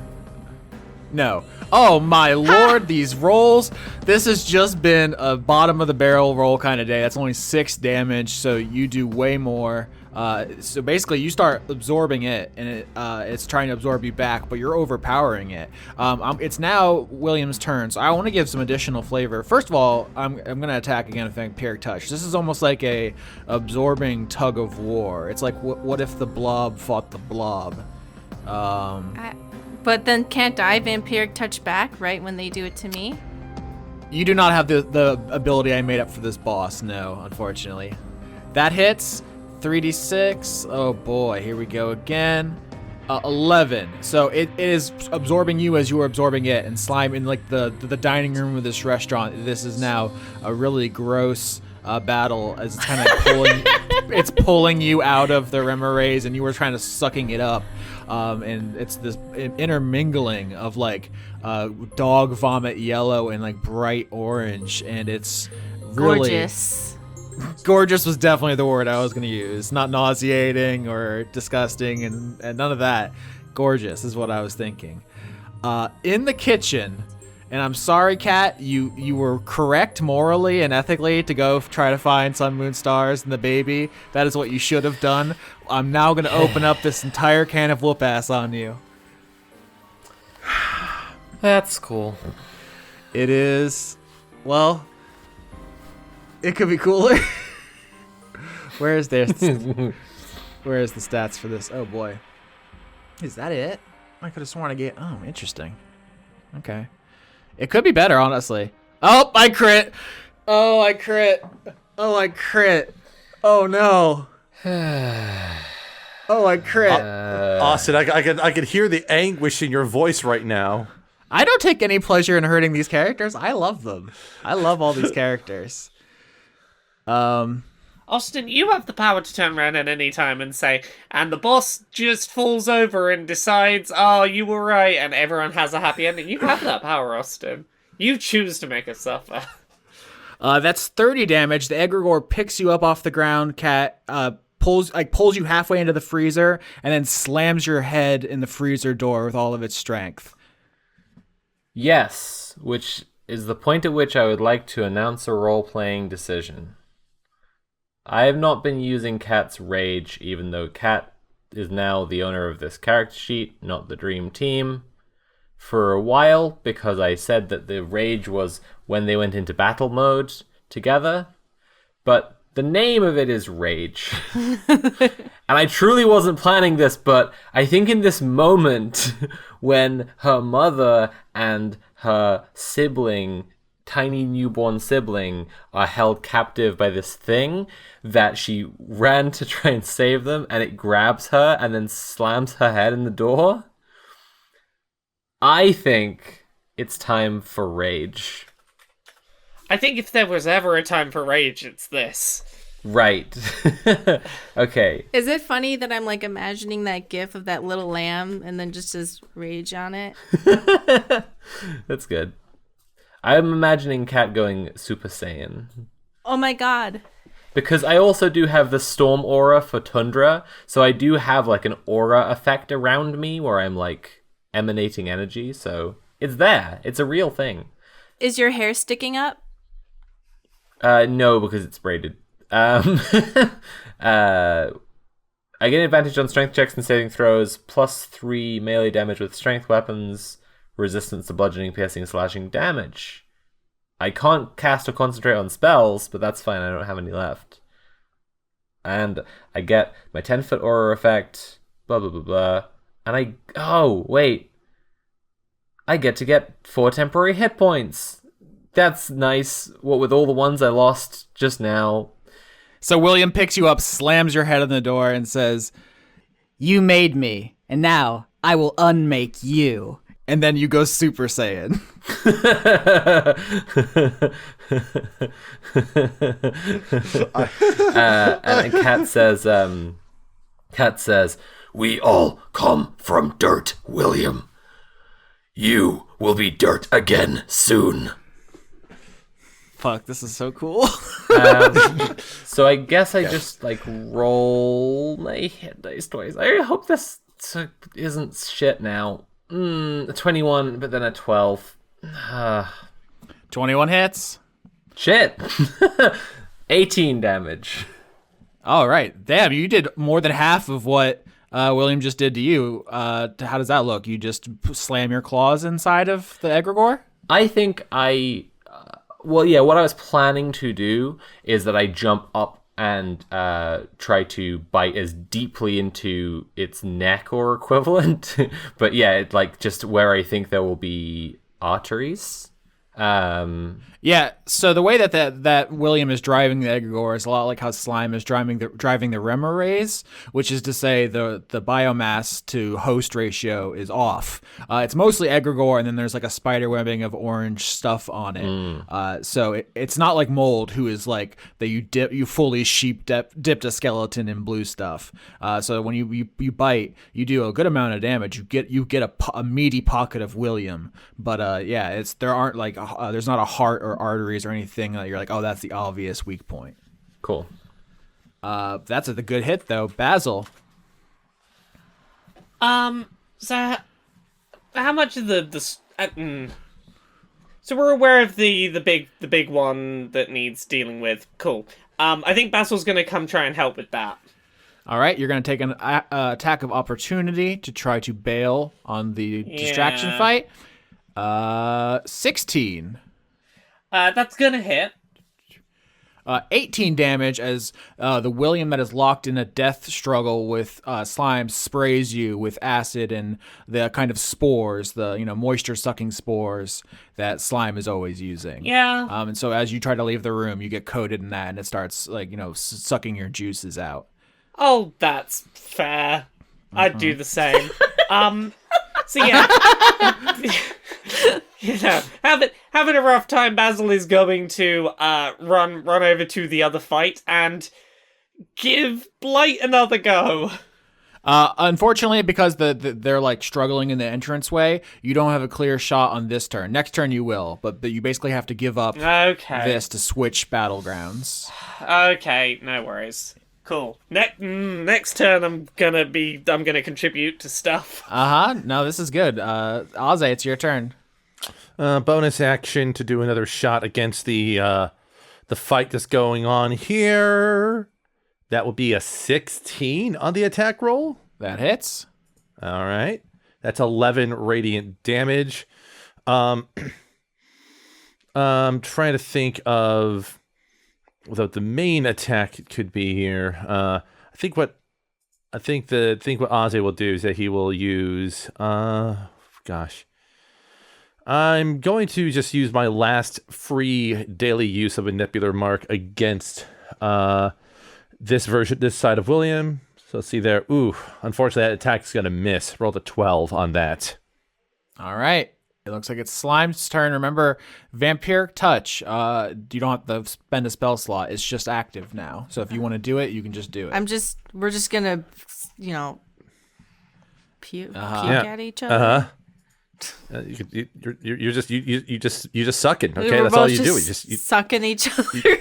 Speaker 3: No. Oh my lord, these rolls. This has just been a bottom of the barrel roll kind of day. That's only 6 damage, so you do way more. So basically you start absorbing it, and it's trying to absorb you back, but you're overpowering it. It's now William's turn, so I want to give some additional flavor. First of all, I'm going to attack again with Vampiric Touch. This is almost like a absorbing tug of war. It's like, what if the blob fought the blob?
Speaker 2: But then can't I Vampiric Touch back, right, when they do it to me?
Speaker 3: You do not have the ability I made up for this boss, no, unfortunately. That hits. 3d6. Oh boy, here we go again. 11. So it is absorbing you as you are absorbing it, and slime in like the dining room of this restaurant. This is now a really gross battle as it's kind of it's pulling you out of the Remarays, and you were trying to sucking it up. And it's this intermingling of like dog vomit yellow and like bright orange, and it's really
Speaker 2: gorgeous.
Speaker 3: Gorgeous was definitely the word I was going to use. Not nauseating or disgusting and none of that. Gorgeous is what I was thinking. In the kitchen, and I'm sorry, Kat, you were correct morally and ethically to go try to find Sun, Moon, Stars and the baby. That is what you should have done. I'm now going to open up this entire can of whoop ass on you.
Speaker 8: That's cool.
Speaker 3: It is, well, it could be cooler. Where's the stats for this? Oh boy. Is that it? I could have sworn I gave. Oh, interesting. Okay. It could be better, honestly. Oh, I crit. Oh, I crit. Oh, I crit. Oh no. Oh, I crit.
Speaker 6: Austin, I could hear the anguish in your voice right now.
Speaker 3: I don't take any pleasure in hurting these characters. I love them. I love all these characters.
Speaker 5: Austin, you have the power to turn around at any time and say, and the boss just falls over and decides, oh, you were right, and everyone has a happy ending. You have that power, Austin. You choose to make us suffer.
Speaker 3: That's 30 damage. The Egregore picks you up off the ground, Cat, pulls you halfway into the freezer, and then slams your head in the freezer door with all of its strength.
Speaker 8: Yes, which is the point at which I would like to announce a role-playing decision. I have not been using Cat's Rage, even though Cat is now the owner of this character sheet, not the Dream Team, for a while, because I said that the Rage was when they went into battle mode together, but the name of it is Rage. And I truly wasn't planning this, but I think in this moment, when her mother and her sibling, tiny newborn sibling, are held captive by this thing, that she ran to try and save them, and it grabs her and then slams her head in the door. I think it's time for Rage.
Speaker 5: I think if there was ever a time for Rage, it's this.
Speaker 8: Right. Okay.
Speaker 2: Is it funny that I'm like imagining that gif of that little lamb and then just says rage on it?
Speaker 8: That's good. I'm imagining Cat going Super Saiyan.
Speaker 2: Oh my god.
Speaker 8: Because I also do have the storm aura for Tundra, so I do have like an aura effect around me where I'm like emanating energy, so it's there. It's a real thing.
Speaker 2: Is your hair sticking up?
Speaker 8: No, because it's braided. I get an advantage on strength checks and saving throws, +3 melee damage with strength weapons, resistance to bludgeoning, piercing, slashing damage. I can't cast or concentrate on spells, but that's fine, I don't have any left. And I get my 10-foot aura effect, blah blah blah blah. And I get to get 4 temporary hit points. That's nice, what with all the ones I lost just now.
Speaker 3: So William picks you up, slams your head on the door, and says,
Speaker 10: You made me, and now I will unmake you.
Speaker 3: and then you go Super Saiyan.
Speaker 8: And Cat says,
Speaker 11: We all come from dirt, William. You will be dirt again soon.
Speaker 3: Fuck, this is so cool.
Speaker 8: So I guess I just like roll my hit dice twice. I hope this isn't shit now. 21, but then a 12.
Speaker 3: 21 hits.
Speaker 8: Shit. 18 damage.
Speaker 3: All right. Damn, you did more than half of what William just did to you. How does that look? You just slam your claws inside of the Egregore?
Speaker 8: I think what I was planning to do is that I jump up and try to bite as deeply into its neck or equivalent. But yeah, it, like just where I think there will be arteries.
Speaker 3: Yeah, so the way that William is driving the Egregore is a lot like how Slime is driving the Remor rays, which is to say the biomass to host ratio is off. It's mostly Egregore, and then there's like a spider webbing of orange stuff on it. So it's not like Mold, who is like that you fully dipped a skeleton in blue stuff. So when you bite, you do a good amount of damage. You get a meaty pocket of William, but there's not a heart or arteries or anything that you're like, oh, that's the obvious weak point.
Speaker 8: Cool.
Speaker 3: That's a good hit though. Basil.
Speaker 5: So how much of so we're aware of the big one that needs dealing with. Cool. I think Basil's gonna come try and help with that.
Speaker 3: All right, you're gonna take an attack of opportunity to try to bail on the distraction fight. 16.
Speaker 5: That's gonna hit.
Speaker 3: 18 damage as the William that is locked in a death struggle with Slime sprays you with acid and the kind of spores, the moisture-sucking spores that Slime is always using.
Speaker 5: Yeah.
Speaker 3: And so as you try to leave the room, you get coated in that, and it starts sucking your juices out.
Speaker 5: Oh, that's fair. I'd do the same. So yeah. Having a rough time, Basil is going to run over to the other fight and give Blight another go.
Speaker 3: Unfortunately, because they're like struggling in the entranceway, you don't have a clear shot on this turn. Next turn you will, but you basically have to give up this to switch battlegrounds. Okay,
Speaker 5: no worries. Cool. Next turn, I'm gonna contribute to stuff.
Speaker 3: No, this is good. Ozzy, it's your turn.
Speaker 6: Bonus action to do another shot against the fight that's going on here. That will be a 16 on the attack roll.
Speaker 3: That hits.
Speaker 6: All right. That's 11 radiant damage. I'm trying to think of what the main attack could be here. I think what Ozzy will do is that he will use I'm going to just use my last free daily use of a Nebular Mark against this side of William. So let's see there. Ooh, unfortunately that attack's going to miss. Roll the 12 on that.
Speaker 3: All right. It looks like it's Slime's turn. Remember, Vampiric Touch. You don't have to spend a spell slot. It's just active now. So if you want to do it, you can just do it.
Speaker 2: We're just gonna, puke at each other.
Speaker 6: You're just sucking. Okay,
Speaker 2: We're
Speaker 6: that's all
Speaker 2: both
Speaker 6: you do.
Speaker 2: just sucking each other.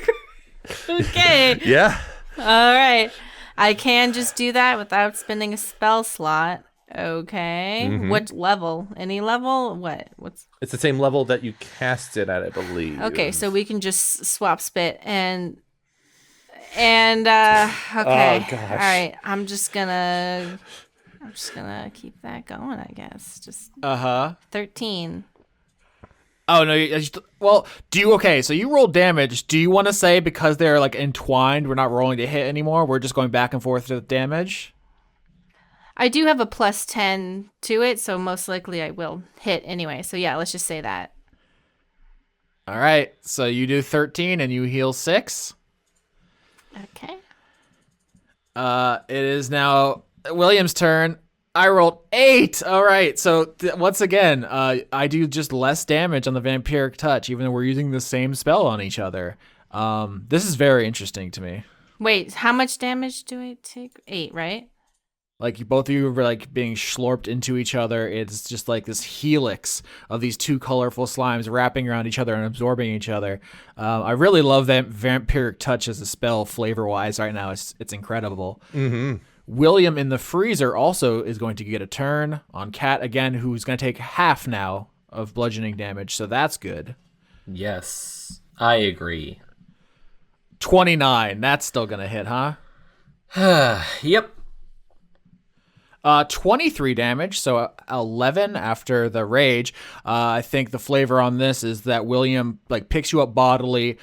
Speaker 2: Okay.
Speaker 6: Yeah.
Speaker 2: All right. I can just do that without spending a spell slot. Okay. What level? Any level? What's?
Speaker 6: It's the same level that you cast it at, I believe.
Speaker 2: Okay, so we can just swap spit and okay.
Speaker 6: Oh, gosh.
Speaker 2: All right. I'm just gonna keep that going, I guess. Just 13.
Speaker 3: Oh no! Well, so you roll damage. Do you want to say because they're like entwined, we're not rolling to hit anymore? We're just going back and forth to the damage.
Speaker 2: I do have a +10 to it, so most likely I will hit anyway. So yeah, let's just say that.
Speaker 3: All right. So you do 13 and you heal 6.
Speaker 2: Okay.
Speaker 3: It is now William's turn. I rolled 8. All right. So once again, I do just less damage on the Vampiric Touch, even though we're using the same spell on each other. This is very interesting to me.
Speaker 2: Wait, how much damage do I take? 8, right?
Speaker 3: Like both of you were like being slurped into each other. It's just like this helix of these two colorful slimes wrapping around each other and absorbing each other. I really love that Vampiric Touch as a spell flavor-wise right now. It's incredible.
Speaker 6: Mm-hmm.
Speaker 3: William in the freezer also is going to get a turn on Cat again, who's going to take half now of bludgeoning damage, so that's good.
Speaker 8: Yes, I agree.
Speaker 3: 29, that's still going to hit, huh?
Speaker 8: Yep.
Speaker 3: 23 damage, so 11 after the rage. I think the flavor on this is that William like picks you up bodily,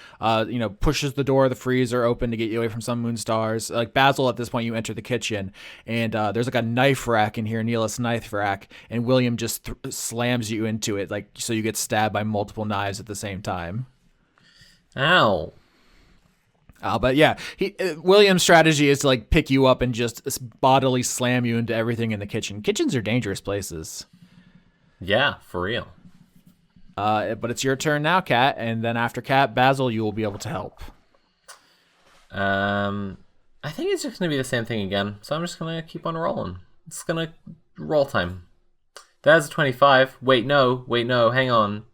Speaker 3: pushes the door of the freezer open to get you away from some moon stars. Like Basil, at this point, you enter the kitchen, and there's like a knife rack in here, Neelis knife rack, and William just slams you into it, like so you get stabbed by multiple knives at the same time.
Speaker 8: Ow.
Speaker 3: But yeah, William's strategy is to like pick you up and just bodily slam you into everything in the kitchen. Kitchens are dangerous places.
Speaker 8: Yeah, for real.
Speaker 3: But it's your turn now, Kat, and then after Kat, Basil, you will be able to help.
Speaker 8: I think it's just gonna be the same thing again, so I'm just gonna keep on rolling. It's gonna roll time. That's a 25. Wait, no, hang on.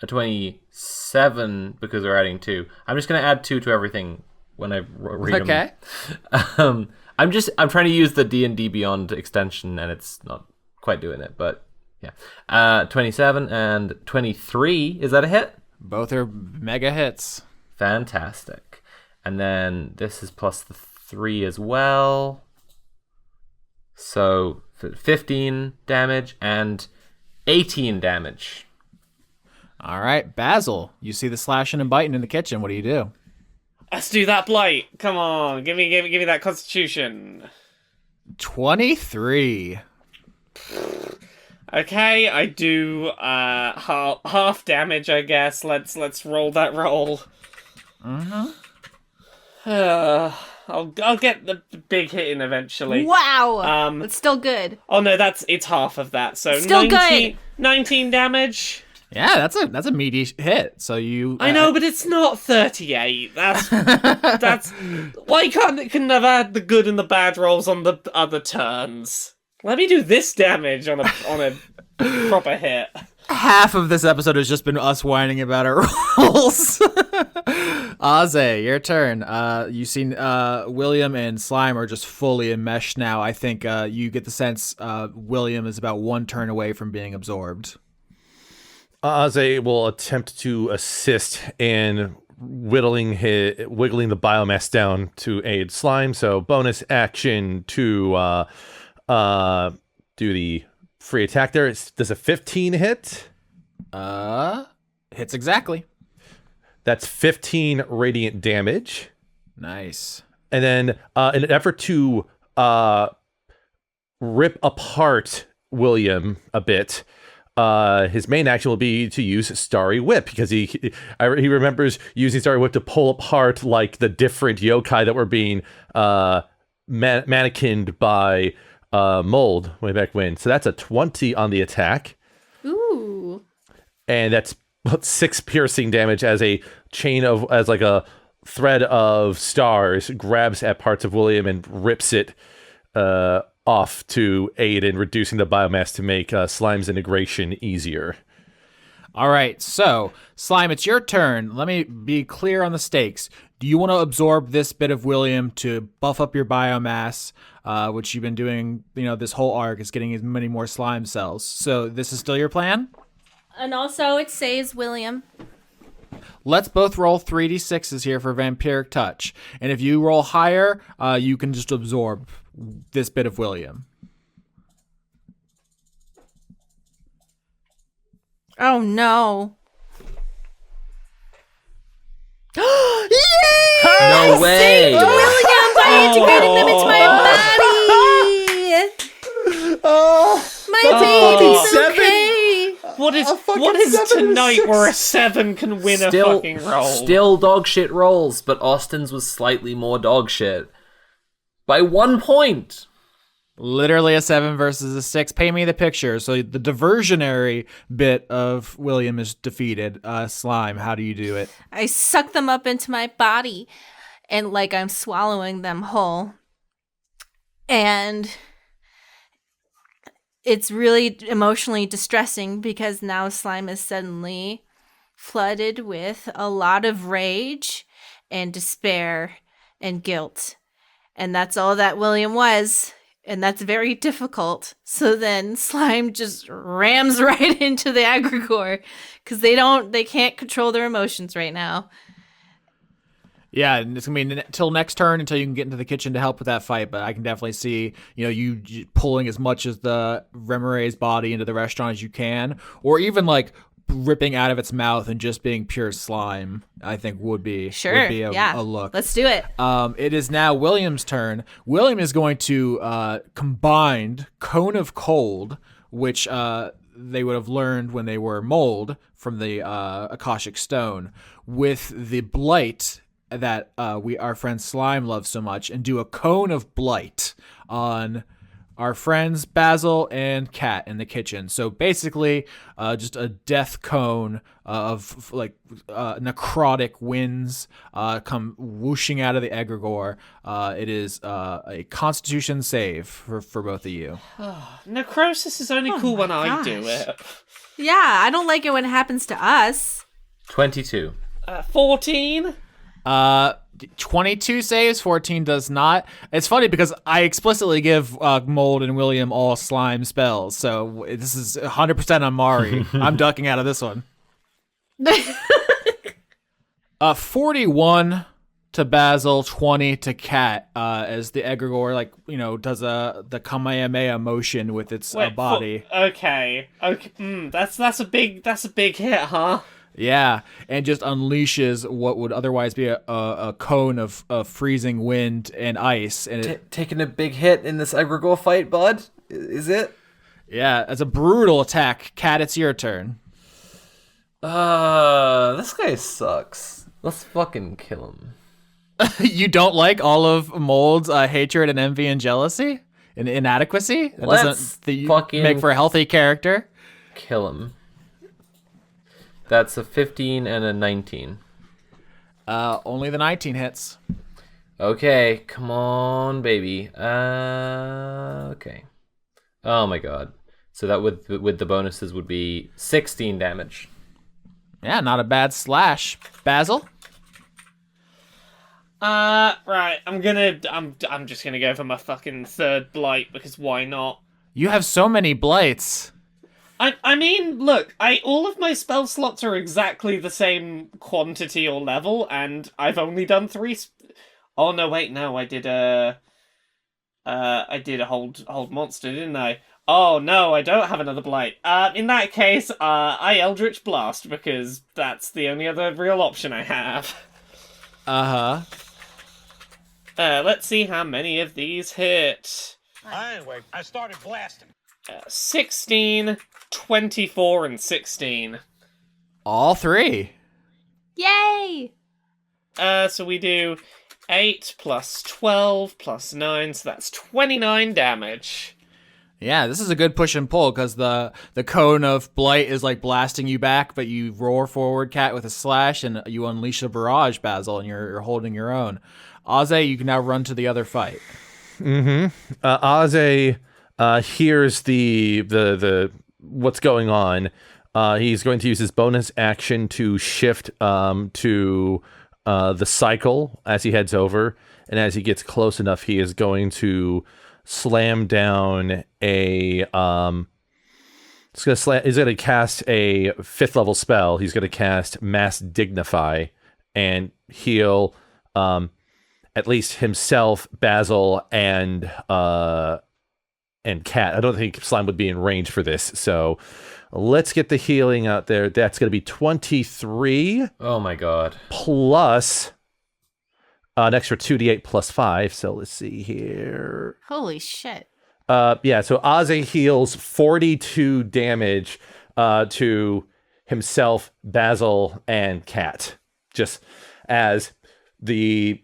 Speaker 8: A 27 because we're adding 2. I'm just gonna add 2 to everything when I read them.
Speaker 3: Okay.
Speaker 8: I'm trying to use the D&D Beyond extension and it's not quite doing it, but yeah. 27 and 23. Is that a hit?
Speaker 3: Both are mega hits.
Speaker 8: Fantastic. And then this is plus the 3 as well. So 15 damage and 18 damage.
Speaker 3: All right, Basil, you see the slashing and biting in the kitchen. What do you do?
Speaker 5: Let's do that blight. Come on, give me that constitution.
Speaker 3: 23.
Speaker 5: Okay, I do half damage, I guess. Let's roll that roll. I'll get the big hit in eventually.
Speaker 2: Wow. It's still good.
Speaker 5: Oh no, it's half of that. So
Speaker 2: still
Speaker 5: 19 damage.
Speaker 3: Yeah, that's a meaty hit. So you
Speaker 5: I know, but it's not 38. That's why couldn't have had the good and the bad rolls on the other turns. Let me do this damage on a proper hit.
Speaker 3: Half of this episode has just been us whining about our rolls. Aze, your turn. You've seen William and Slime are just fully enmeshed now. I think you get the sense William is about one turn away from being absorbed.
Speaker 6: Aze will attempt to assist in wiggling the biomass down to aid Slime. So bonus action to do the free attack there. Does a 15 hit?
Speaker 3: Hits exactly.
Speaker 6: That's 15 radiant damage.
Speaker 3: Nice.
Speaker 6: And then in an effort to rip apart William a bit, his main action will be to use Starry Whip, because he remembers using Starry Whip to pull apart like the different yokai that were being mannequined by Mold way back when. So that's a 20 on the attack.
Speaker 2: Ooh.
Speaker 6: and that's 6 piercing damage as a thread of stars grabs at parts of William and rips it off to aid in reducing the biomass to make Slime's integration easier.
Speaker 3: All right, so Slime, it's your turn. Let me be clear on the stakes. Do you want to absorb this bit of William to buff up your biomass, which you've been doing, this whole arc is getting as many more slime cells. So this is still your plan?
Speaker 2: And also it saves William.
Speaker 3: Let's both roll 3d6s here for Vampiric Touch. And if you roll higher, you can just absorb this bit of William.
Speaker 2: Oh no. Yay!
Speaker 8: No way!
Speaker 2: Saved William by integrating them into my body! My baby's okay!
Speaker 5: What is tonight where a 7 can win a fucking roll?
Speaker 8: Still dog shit rolls, but Austin's was slightly more dog shit. By 1 point!
Speaker 3: Literally a 7 versus a 6. Pay me the picture. So the diversionary bit of William is defeated. Slime, how do you do it?
Speaker 2: I suck them up into my body and like I'm swallowing them whole. And it's really emotionally distressing because now Slime is suddenly flooded with a lot of rage and despair and guilt. And that's all that William was. And that's very difficult. So then Slime just rams right into the Egregore because they can't control their emotions right now.
Speaker 3: Yeah, and it's gonna be until next turn until you can get into the kitchen to help with that fight. But I can definitely see, you pulling as much of the Remorae's body into the restaurant as you can, or even like ripping out of its mouth and just being pure slime. I think would be a look.
Speaker 2: Let's do it.
Speaker 3: It is now William's turn. William is going to combine Cone of Cold, which they would have learned when they were mold from the Akashic Stone, with the Blight that our friend Slime loves so much, and do a Cone of Blight on our friends Basil and Cat in the kitchen. So basically, just a death cone of necrotic winds come whooshing out of the Egregore. It is a Constitution save for both of you.
Speaker 5: Necrosis is only cool when I do it.
Speaker 2: Yeah, I don't like it when it happens to us.
Speaker 8: 22.
Speaker 5: 14.
Speaker 3: 22 saves, 14 does not. It's funny because I explicitly give Mold and William all slime spells, so this is 100% on Mari. I'm ducking out of this one. 41 to Basil, 20 to Cat, as the Egregore does the Kamehameha motion with its body.
Speaker 5: Okay. That's a big hit, huh?
Speaker 3: Yeah, and just unleashes what would otherwise be a cone of freezing wind and ice. And
Speaker 8: taking a big hit in this Egregore fight, bud? Is it?
Speaker 3: Yeah, it's a brutal attack. Cat, it's your turn.
Speaker 8: This guy sucks. Let's fucking kill him.
Speaker 3: You don't like all of Mold's hatred and envy and jealousy? And inadequacy? That doesn't fucking make for a healthy character.
Speaker 8: Kill him. That's a 15 and a 19.
Speaker 3: Only the 19 hits.
Speaker 8: Okay, come on, baby. Okay. Oh my god. So that with the bonuses would be 16 damage.
Speaker 3: Yeah, not a bad slash. Basil?
Speaker 5: Right. I'm just gonna go for my fucking third blight because why not?
Speaker 3: You have so many blights.
Speaker 5: I mean, look, all of my spell slots are exactly the same quantity or level, and I've only done 3. Oh no, wait, no, I did a hold monster, didn't I? Oh no, I don't have another blight. In that case, I Eldritch Blast because that's the only other real option I have. Let's see how many of these hit.
Speaker 9: Anyway, I started blasting.
Speaker 5: 16, 24, and 16.
Speaker 3: All 3.
Speaker 2: Yay!
Speaker 5: So we do 8 plus 12 plus 9, so that's 29 damage.
Speaker 3: Yeah, this is a good push and pull because the cone of blight is like blasting you back, but you roar forward, Cat, with a slash, and you unleash a barrage, Basil, and you're holding your own. Aze, you can now run to the other fight.
Speaker 6: Aze hears the what's going on. He's going to use his bonus action to shift to the cycle as he heads over, and as he gets close enough, he is going to slam down he's going to cast a 5th level spell. He's going to cast Mass Dignify and heal at least himself, Basil, and Cat. I don't think Slime would be in range for this, so let's get the healing out there. That's going to be 23.
Speaker 8: Oh my god.
Speaker 6: Plus an extra 2d8 plus 5. So let's see here.
Speaker 2: Holy shit.
Speaker 6: Yeah, so Aze heals 42 damage to himself, Basil, and Cat. Just as the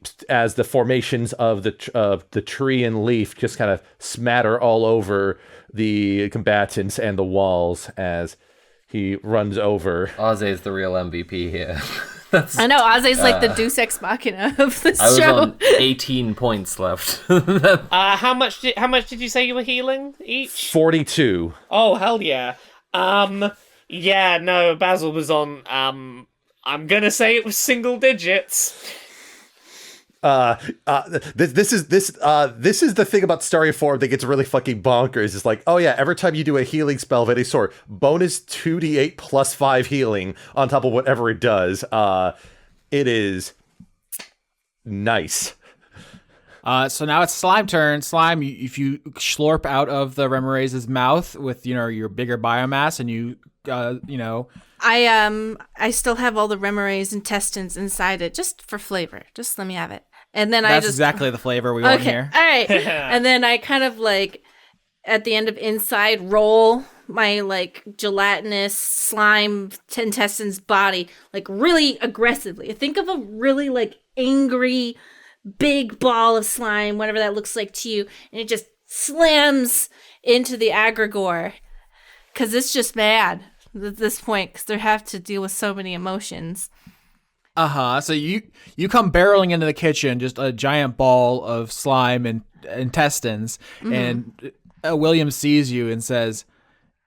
Speaker 6: formations of the tree and leaf just kind of smatter all over the combatants and the walls as he runs over.
Speaker 8: Aze is the real MVP here.
Speaker 2: I know, Aze's like the Deus Ex Machina of this
Speaker 8: I was
Speaker 2: show.
Speaker 8: on 18 points left.
Speaker 5: How much did you say you were healing each?
Speaker 6: 42.
Speaker 5: Oh, hell yeah. Yeah, no, Basil was on, I'm gonna say it was single digits.
Speaker 6: This is the thing about Starry Form that gets really fucking bonkers. It's like, oh yeah, every time you do a healing spell of any sort, bonus 2d8 plus 5 healing on top of whatever it does. It is nice.
Speaker 3: So now it's Slime turn. Slime, if you slurp out of the Remoraze's mouth with your bigger biomass, and you
Speaker 2: I still have all the Remoraze intestines inside it, just for flavor. Just let me have it. And then
Speaker 3: that's exactly the flavor we want here.
Speaker 2: All right. And then I kind of like at the end of inside roll my like gelatinous slime intestines body like really aggressively. Think of a really like angry big ball of slime, whatever that looks like to you, and it just slams into the Egregore because it's just mad at this point because they have to deal with so many emotions.
Speaker 3: So you come barreling into the kitchen, just a giant ball of slime and intestines, and William sees you and says,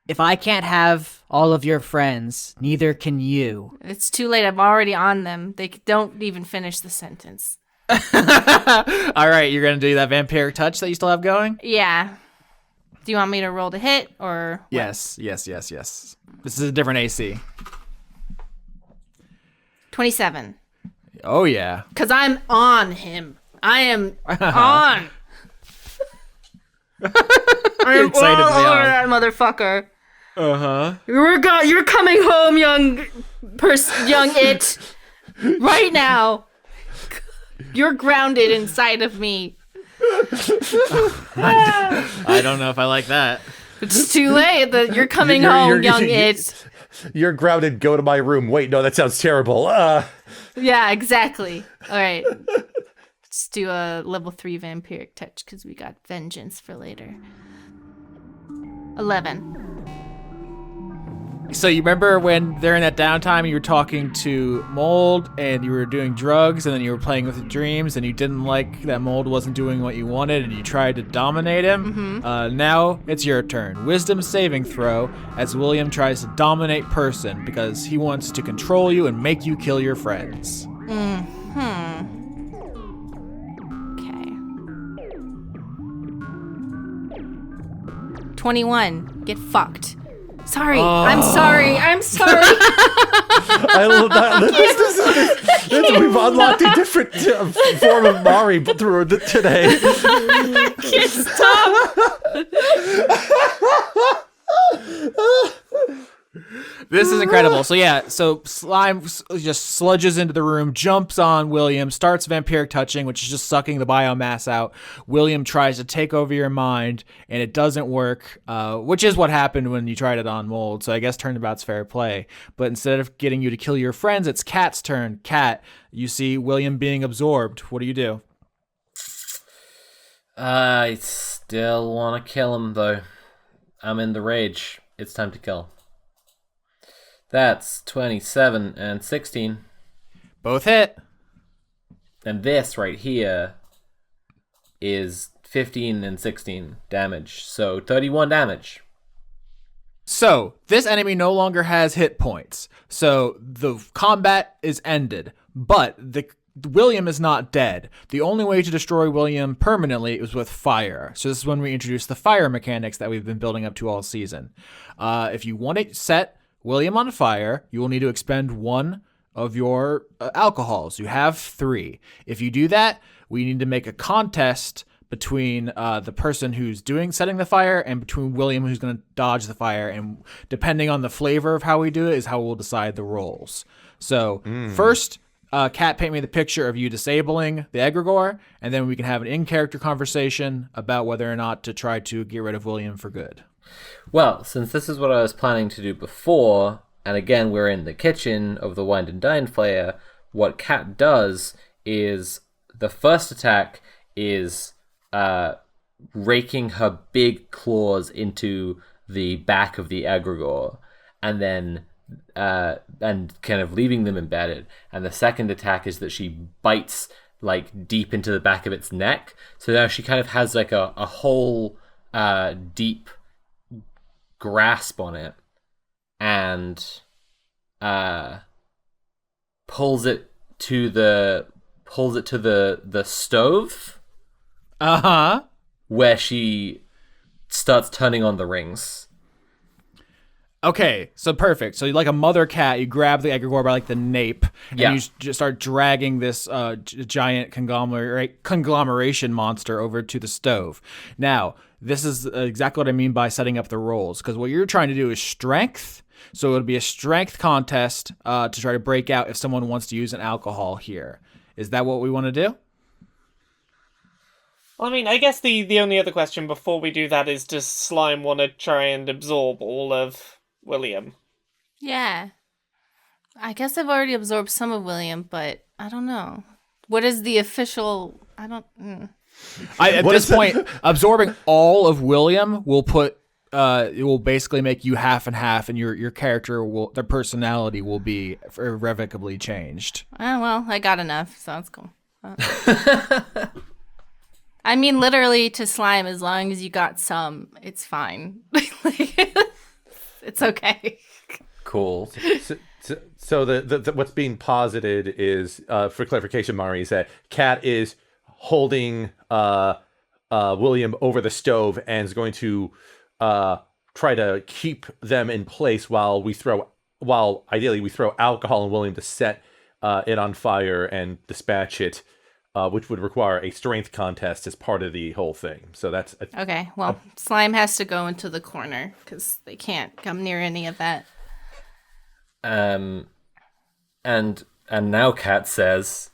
Speaker 10: "If I can't have all of your friends, neither can you."
Speaker 2: It's too late. I'm already on them. They don't even finish the sentence.
Speaker 3: All right, you're going to do that vampiric touch that you still have going?
Speaker 2: Yeah. Do you want me to roll to hit or what?
Speaker 3: Yes. This is a different AC.
Speaker 2: 27.
Speaker 3: Oh, yeah.
Speaker 2: Because I'm on him. I am on. I'm
Speaker 3: excitedly
Speaker 2: all over
Speaker 3: on.
Speaker 2: that motherfucker.
Speaker 3: Uh-huh.
Speaker 2: You're coming home, young it. Right now. You're grounded inside of me.
Speaker 3: I don't know if I like that.
Speaker 2: It's too late. You're coming home, young it.
Speaker 6: You're grounded. Go to my room. Wait, no, that sounds terrible.
Speaker 2: Yeah, exactly. All right. Let's do a level 3 vampiric touch because we got vengeance for later. 11.
Speaker 3: So you remember when they're in that downtime and you were talking to Mold and you were doing drugs and then you were playing with dreams and you didn't like that Mold wasn't doing what you wanted and you tried to dominate him? Now it's your turn. Wisdom saving throw as William tries to dominate person because he wants to control you and make you kill your friends.
Speaker 2: Okay. 21. Get fucked. Sorry. I'm sorry.
Speaker 6: I love that. We've unlocked a different form of Mari through today.
Speaker 2: I can't stop.
Speaker 3: This is incredible. So Slime just sludges into the room, jumps on William, starts vampiric touching, which is just sucking the biomass out. William tries to take over your mind, and it doesn't work, which is what happened when you tried it on Mold. So I guess turnabout's fair play. But instead of getting you to kill your friends, it's Cat's turn. Cat, you see William being absorbed. What do you do?
Speaker 8: I still want to kill him, though. I'm in the rage. It's time to kill. That's 27 and 16.
Speaker 3: Both hit.
Speaker 8: And this right here is 15 and 16 damage. So 31 damage.
Speaker 3: So, this enemy no longer has hit points. So, the combat is ended. But William is not dead. The only way to destroy William permanently is with fire. So, this is when we introduce the fire mechanics that we've been building up to all season. If you want to set William on fire, you will need to expend one of your alcohols. You have 3. If you do that, we need to make a contest between the person who's setting the fire and between William who's going to dodge the fire. And depending on the flavor of how we do it is how we'll decide the roles. So first, Kat, paint me the picture of you disabling the Egregore, and then we can have an in-character conversation about whether or not to try to get rid of William for good.
Speaker 8: Well, since this is what I was planning to do before, and again we're in the kitchen of the Wind and Dine Flayer, what Kat does is the first attack is raking her big claws into the back of the Egregore, and then and kind of leaving them embedded. And the second attack is that she bites like deep into the back of its neck. So now she kind of has like a whole deep grasp on it, and pulls it to the stove.
Speaker 3: Uh-huh.
Speaker 8: Where she starts turning on the rings.
Speaker 3: Okay, so perfect. So like a mother cat, you grab the Egregore by like the nape, and you just start dragging this giant conglomeration monster over to the stove. Now, this is exactly what I mean by setting up the roles, because what you're trying to do is strength. So it would be a strength contest to try to break out if someone wants to use an alcohol here. Is that what we want to do?
Speaker 5: I mean, I guess the only other question before we do that is, does Slime want to try and absorb all of William?
Speaker 2: Yeah. I guess I've already absorbed some of William, but I don't know. What is the official...
Speaker 3: At this point, absorbing all of William will put... it will basically make you half and half, and your character their personality will be irrevocably changed.
Speaker 2: Well, I got enough, so that's cool. I mean, literally, to Slime, as long as you got some, it's fine. It's okay.
Speaker 8: Cool.
Speaker 6: So the what's being posited is, for clarification, Mari, is that Kat is holding William over the stove and is going to try to keep them in place while ideally we throw alcohol on William to set it on fire and dispatch it. Which would require a strength contest as part of the whole thing. So that's...
Speaker 2: Okay, well, Slime has to go into the corner, because they can't come near any of that.
Speaker 8: And now Kat says...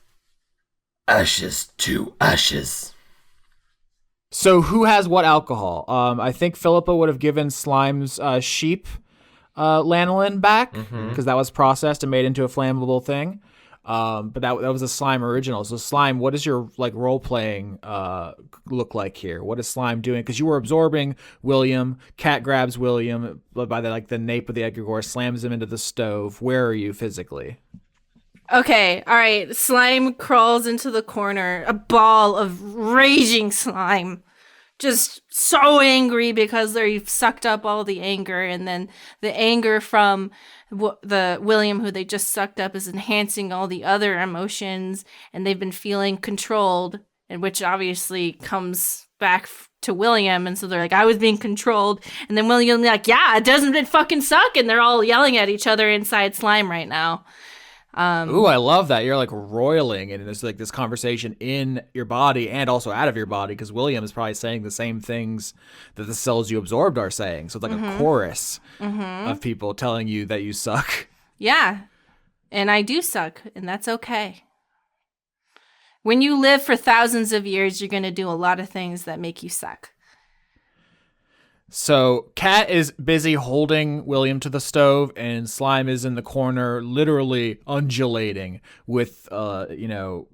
Speaker 11: Ashes to ashes.
Speaker 3: So who has what alcohol? I think Philippa would have given Slime's sheep lanolin back, because that was processed and made into a flammable thing. But that was a Slime original. So Slime, what does your role playing look like here? What is Slime doing? Because you were absorbing William. Cat grabs William by the nape of the Egregore, slams him into the stove. Where are you physically?
Speaker 2: Okay, all right. Slime crawls into the corner, a ball of raging slime. Just so angry because they've sucked up all the anger, and then the anger from the William who they just sucked up is enhancing all the other emotions, and they've been feeling controlled, and which obviously comes back to William, and so they're like, I was being controlled, and then William like, yeah, doesn't it fucking suck? And they're all yelling at each other inside Slime right now.
Speaker 3: Ooh, I love that. You're like roiling, and it's like this conversation in your body and also out of your body, because William is probably saying the same things that the cells you absorbed are saying. So it's like a chorus of people telling you that you suck.
Speaker 2: Yeah, and I do suck, and that's okay. When you live for thousands of years, you're going to do a lot of things that make you suck.
Speaker 3: So Kat is busy holding William to the stove, and Slime is in the corner, literally undulating with,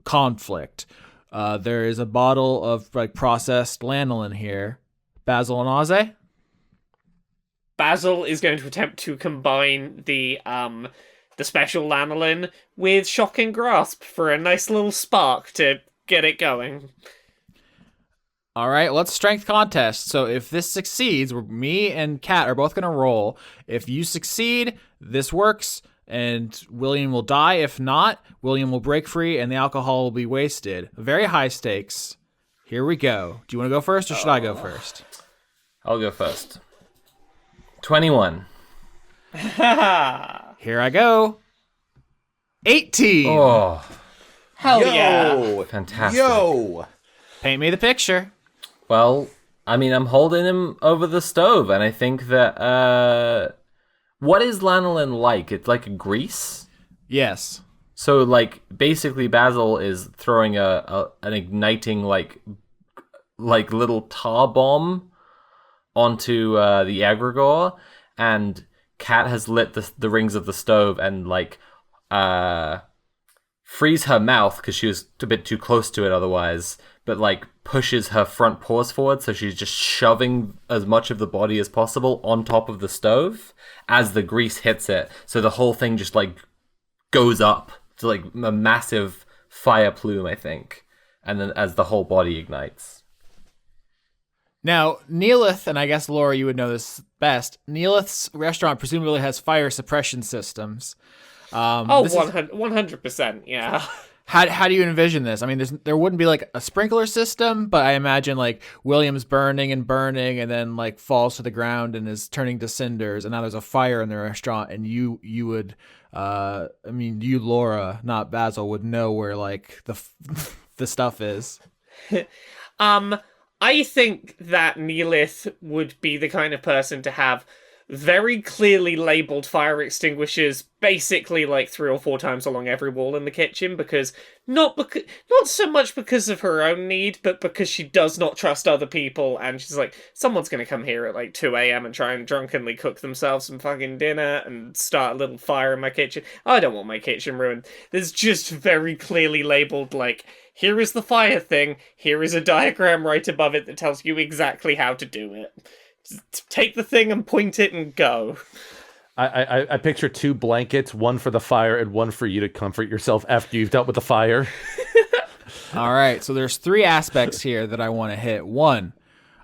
Speaker 3: conflict. There is a bottle of processed lanolin here. Basil and Aze?
Speaker 5: Basil is going to attempt to combine the special lanolin with shocking grasp for a nice little spark to get it going.
Speaker 3: All right, let's strength contest. So if this succeeds, me and Kat are both going to roll. If you succeed, this works, and William will die. If not, William will break free, and the alcohol will be wasted. Very high stakes. Here we go. Do you want to go first, or should I go first?
Speaker 8: I'll go first. 21.
Speaker 3: Here I go. 18.
Speaker 8: Oh,
Speaker 5: Hell yeah.
Speaker 8: fantastic.
Speaker 6: Yo!
Speaker 3: Paint me the picture.
Speaker 8: Well, I mean, I'm holding him over the stove, and I think that, what is lanolin like? It's like a grease?
Speaker 3: Yes.
Speaker 8: So, like, basically Basil is throwing an igniting, like little tar bomb onto the Egregore, and Kat has lit the rings of the stove and, like, frees her mouth because she was a bit too close to it otherwise, but, like, pushes her front paws forward, so she's just shoving as much of the body as possible on top of the stove as the grease hits it. So the whole thing just, like, goes up to, like, a massive fire plume, I think. And then as the whole body ignites.
Speaker 3: Now, Neelith, and I guess Laura, you would know this best, Neelith's restaurant presumably has fire suppression systems.
Speaker 5: 100%, yeah.
Speaker 3: How do you envision this? I mean, there wouldn't be like a sprinkler system, but I imagine like William's burning, and then like falls to the ground and is turning to cinders, and now there's a fire in the restaurant, and you would, you, Laura, not Basil, would know where like the stuff is.
Speaker 5: I think that Neelith would be the kind of person to have very clearly labeled fire extinguishers basically like 3 or 4 times along every wall in the kitchen, because not so much because of her own need, but because she does not trust other people, and she's like, someone's gonna come here at like 2 a.m. and try and drunkenly cook themselves some fucking dinner and start a little fire in my kitchen. I don't want my kitchen ruined. There's just very clearly labeled, like, here is the fire thing, here is a diagram right above it that tells you exactly how to do it. Just take the thing and point it and go.
Speaker 6: I picture 2 blankets, one for the fire and one for you to comfort yourself after you've dealt with the fire.
Speaker 3: All right, so there's 3 aspects here that I want to hit. One,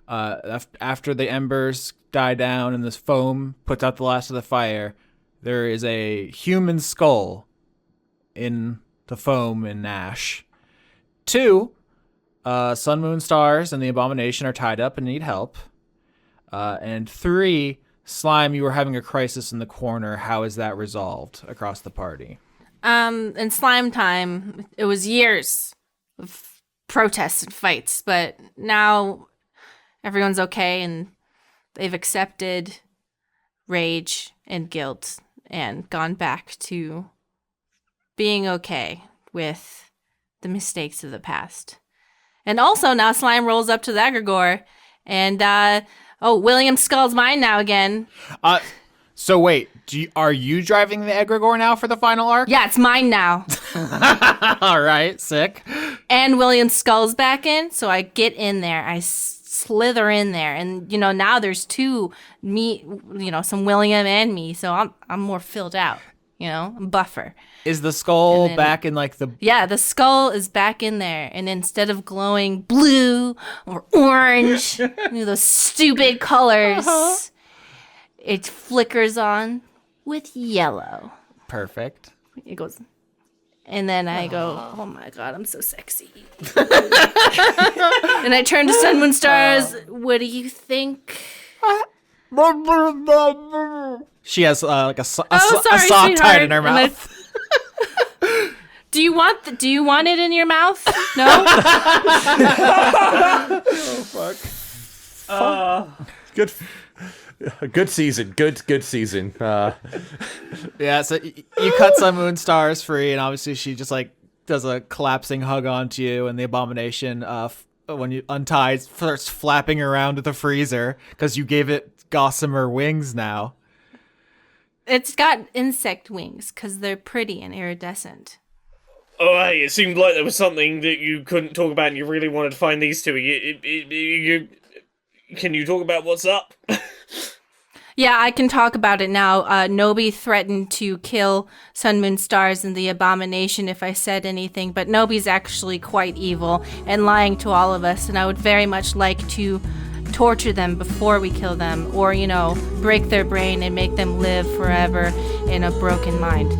Speaker 3: after the embers die down and this foam puts out the last of the fire, there is a human skull in the foam and ash. 2, Sun, Moon, Stars, and the Abomination are tied up and need help. And 3, Slime, you were having a crisis in the corner. How is that resolved across the party?
Speaker 2: In Slime time, it was years of protests and fights, but now everyone's okay and they've accepted rage and guilt and gone back to being okay with the mistakes of the past. And also now Slime rolls up to the Egregore and, William's skull's mine now again.
Speaker 3: So wait, are you driving the Egregore now for the final arc?
Speaker 2: Yeah, it's mine now.
Speaker 3: All right, sick.
Speaker 2: And William's skull's back in, so I get in there. I slither in there, and now there's 2 me, some William and me, so I'm more filled out. Buffer.
Speaker 3: Is the skull back in like the...
Speaker 2: Yeah, the skull is back in there. And instead of glowing blue or orange, those stupid colors, it flickers on with yellow.
Speaker 3: Perfect.
Speaker 2: It goes... And then I go, oh my god, I'm so sexy. And I turn to Sun, Moon, Stars. What do you think?
Speaker 3: She has like a sock
Speaker 2: sweetheart.
Speaker 3: tied in her mouth.
Speaker 2: Do you want it in your mouth? No.
Speaker 6: Oh fuck. Good season. Good season.
Speaker 3: Yeah. So you cut Sun, Moon, Stars free, and obviously she just like does a collapsing hug onto you, and the Abomination, when you untie, starts flapping around the freezer because you gave it gossamer wings now.
Speaker 2: It's got insect wings because they're pretty and iridescent.
Speaker 5: Oh, hey, it seemed like there was something that you couldn't talk about and you really wanted to find these 2. Can you talk about what's up?
Speaker 2: Yeah, I can talk about it now. Noby threatened to kill Sun, Moon, Stars and the Abomination if I said anything, but Noby's actually quite evil and lying to all of us, and I would very much like to torture them before we kill them, or, break their brain and make them live forever in a broken mind.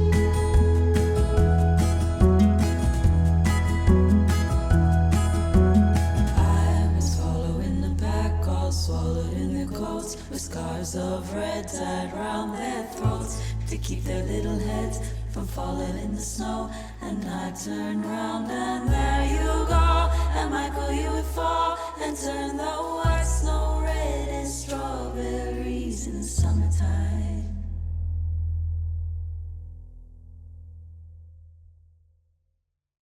Speaker 7: Scars of red tied round their throats to keep their little heads from falling in the snow. And I turned round and there you go. And Michael, you would fall and turn the white snow red as strawberries in the summertime.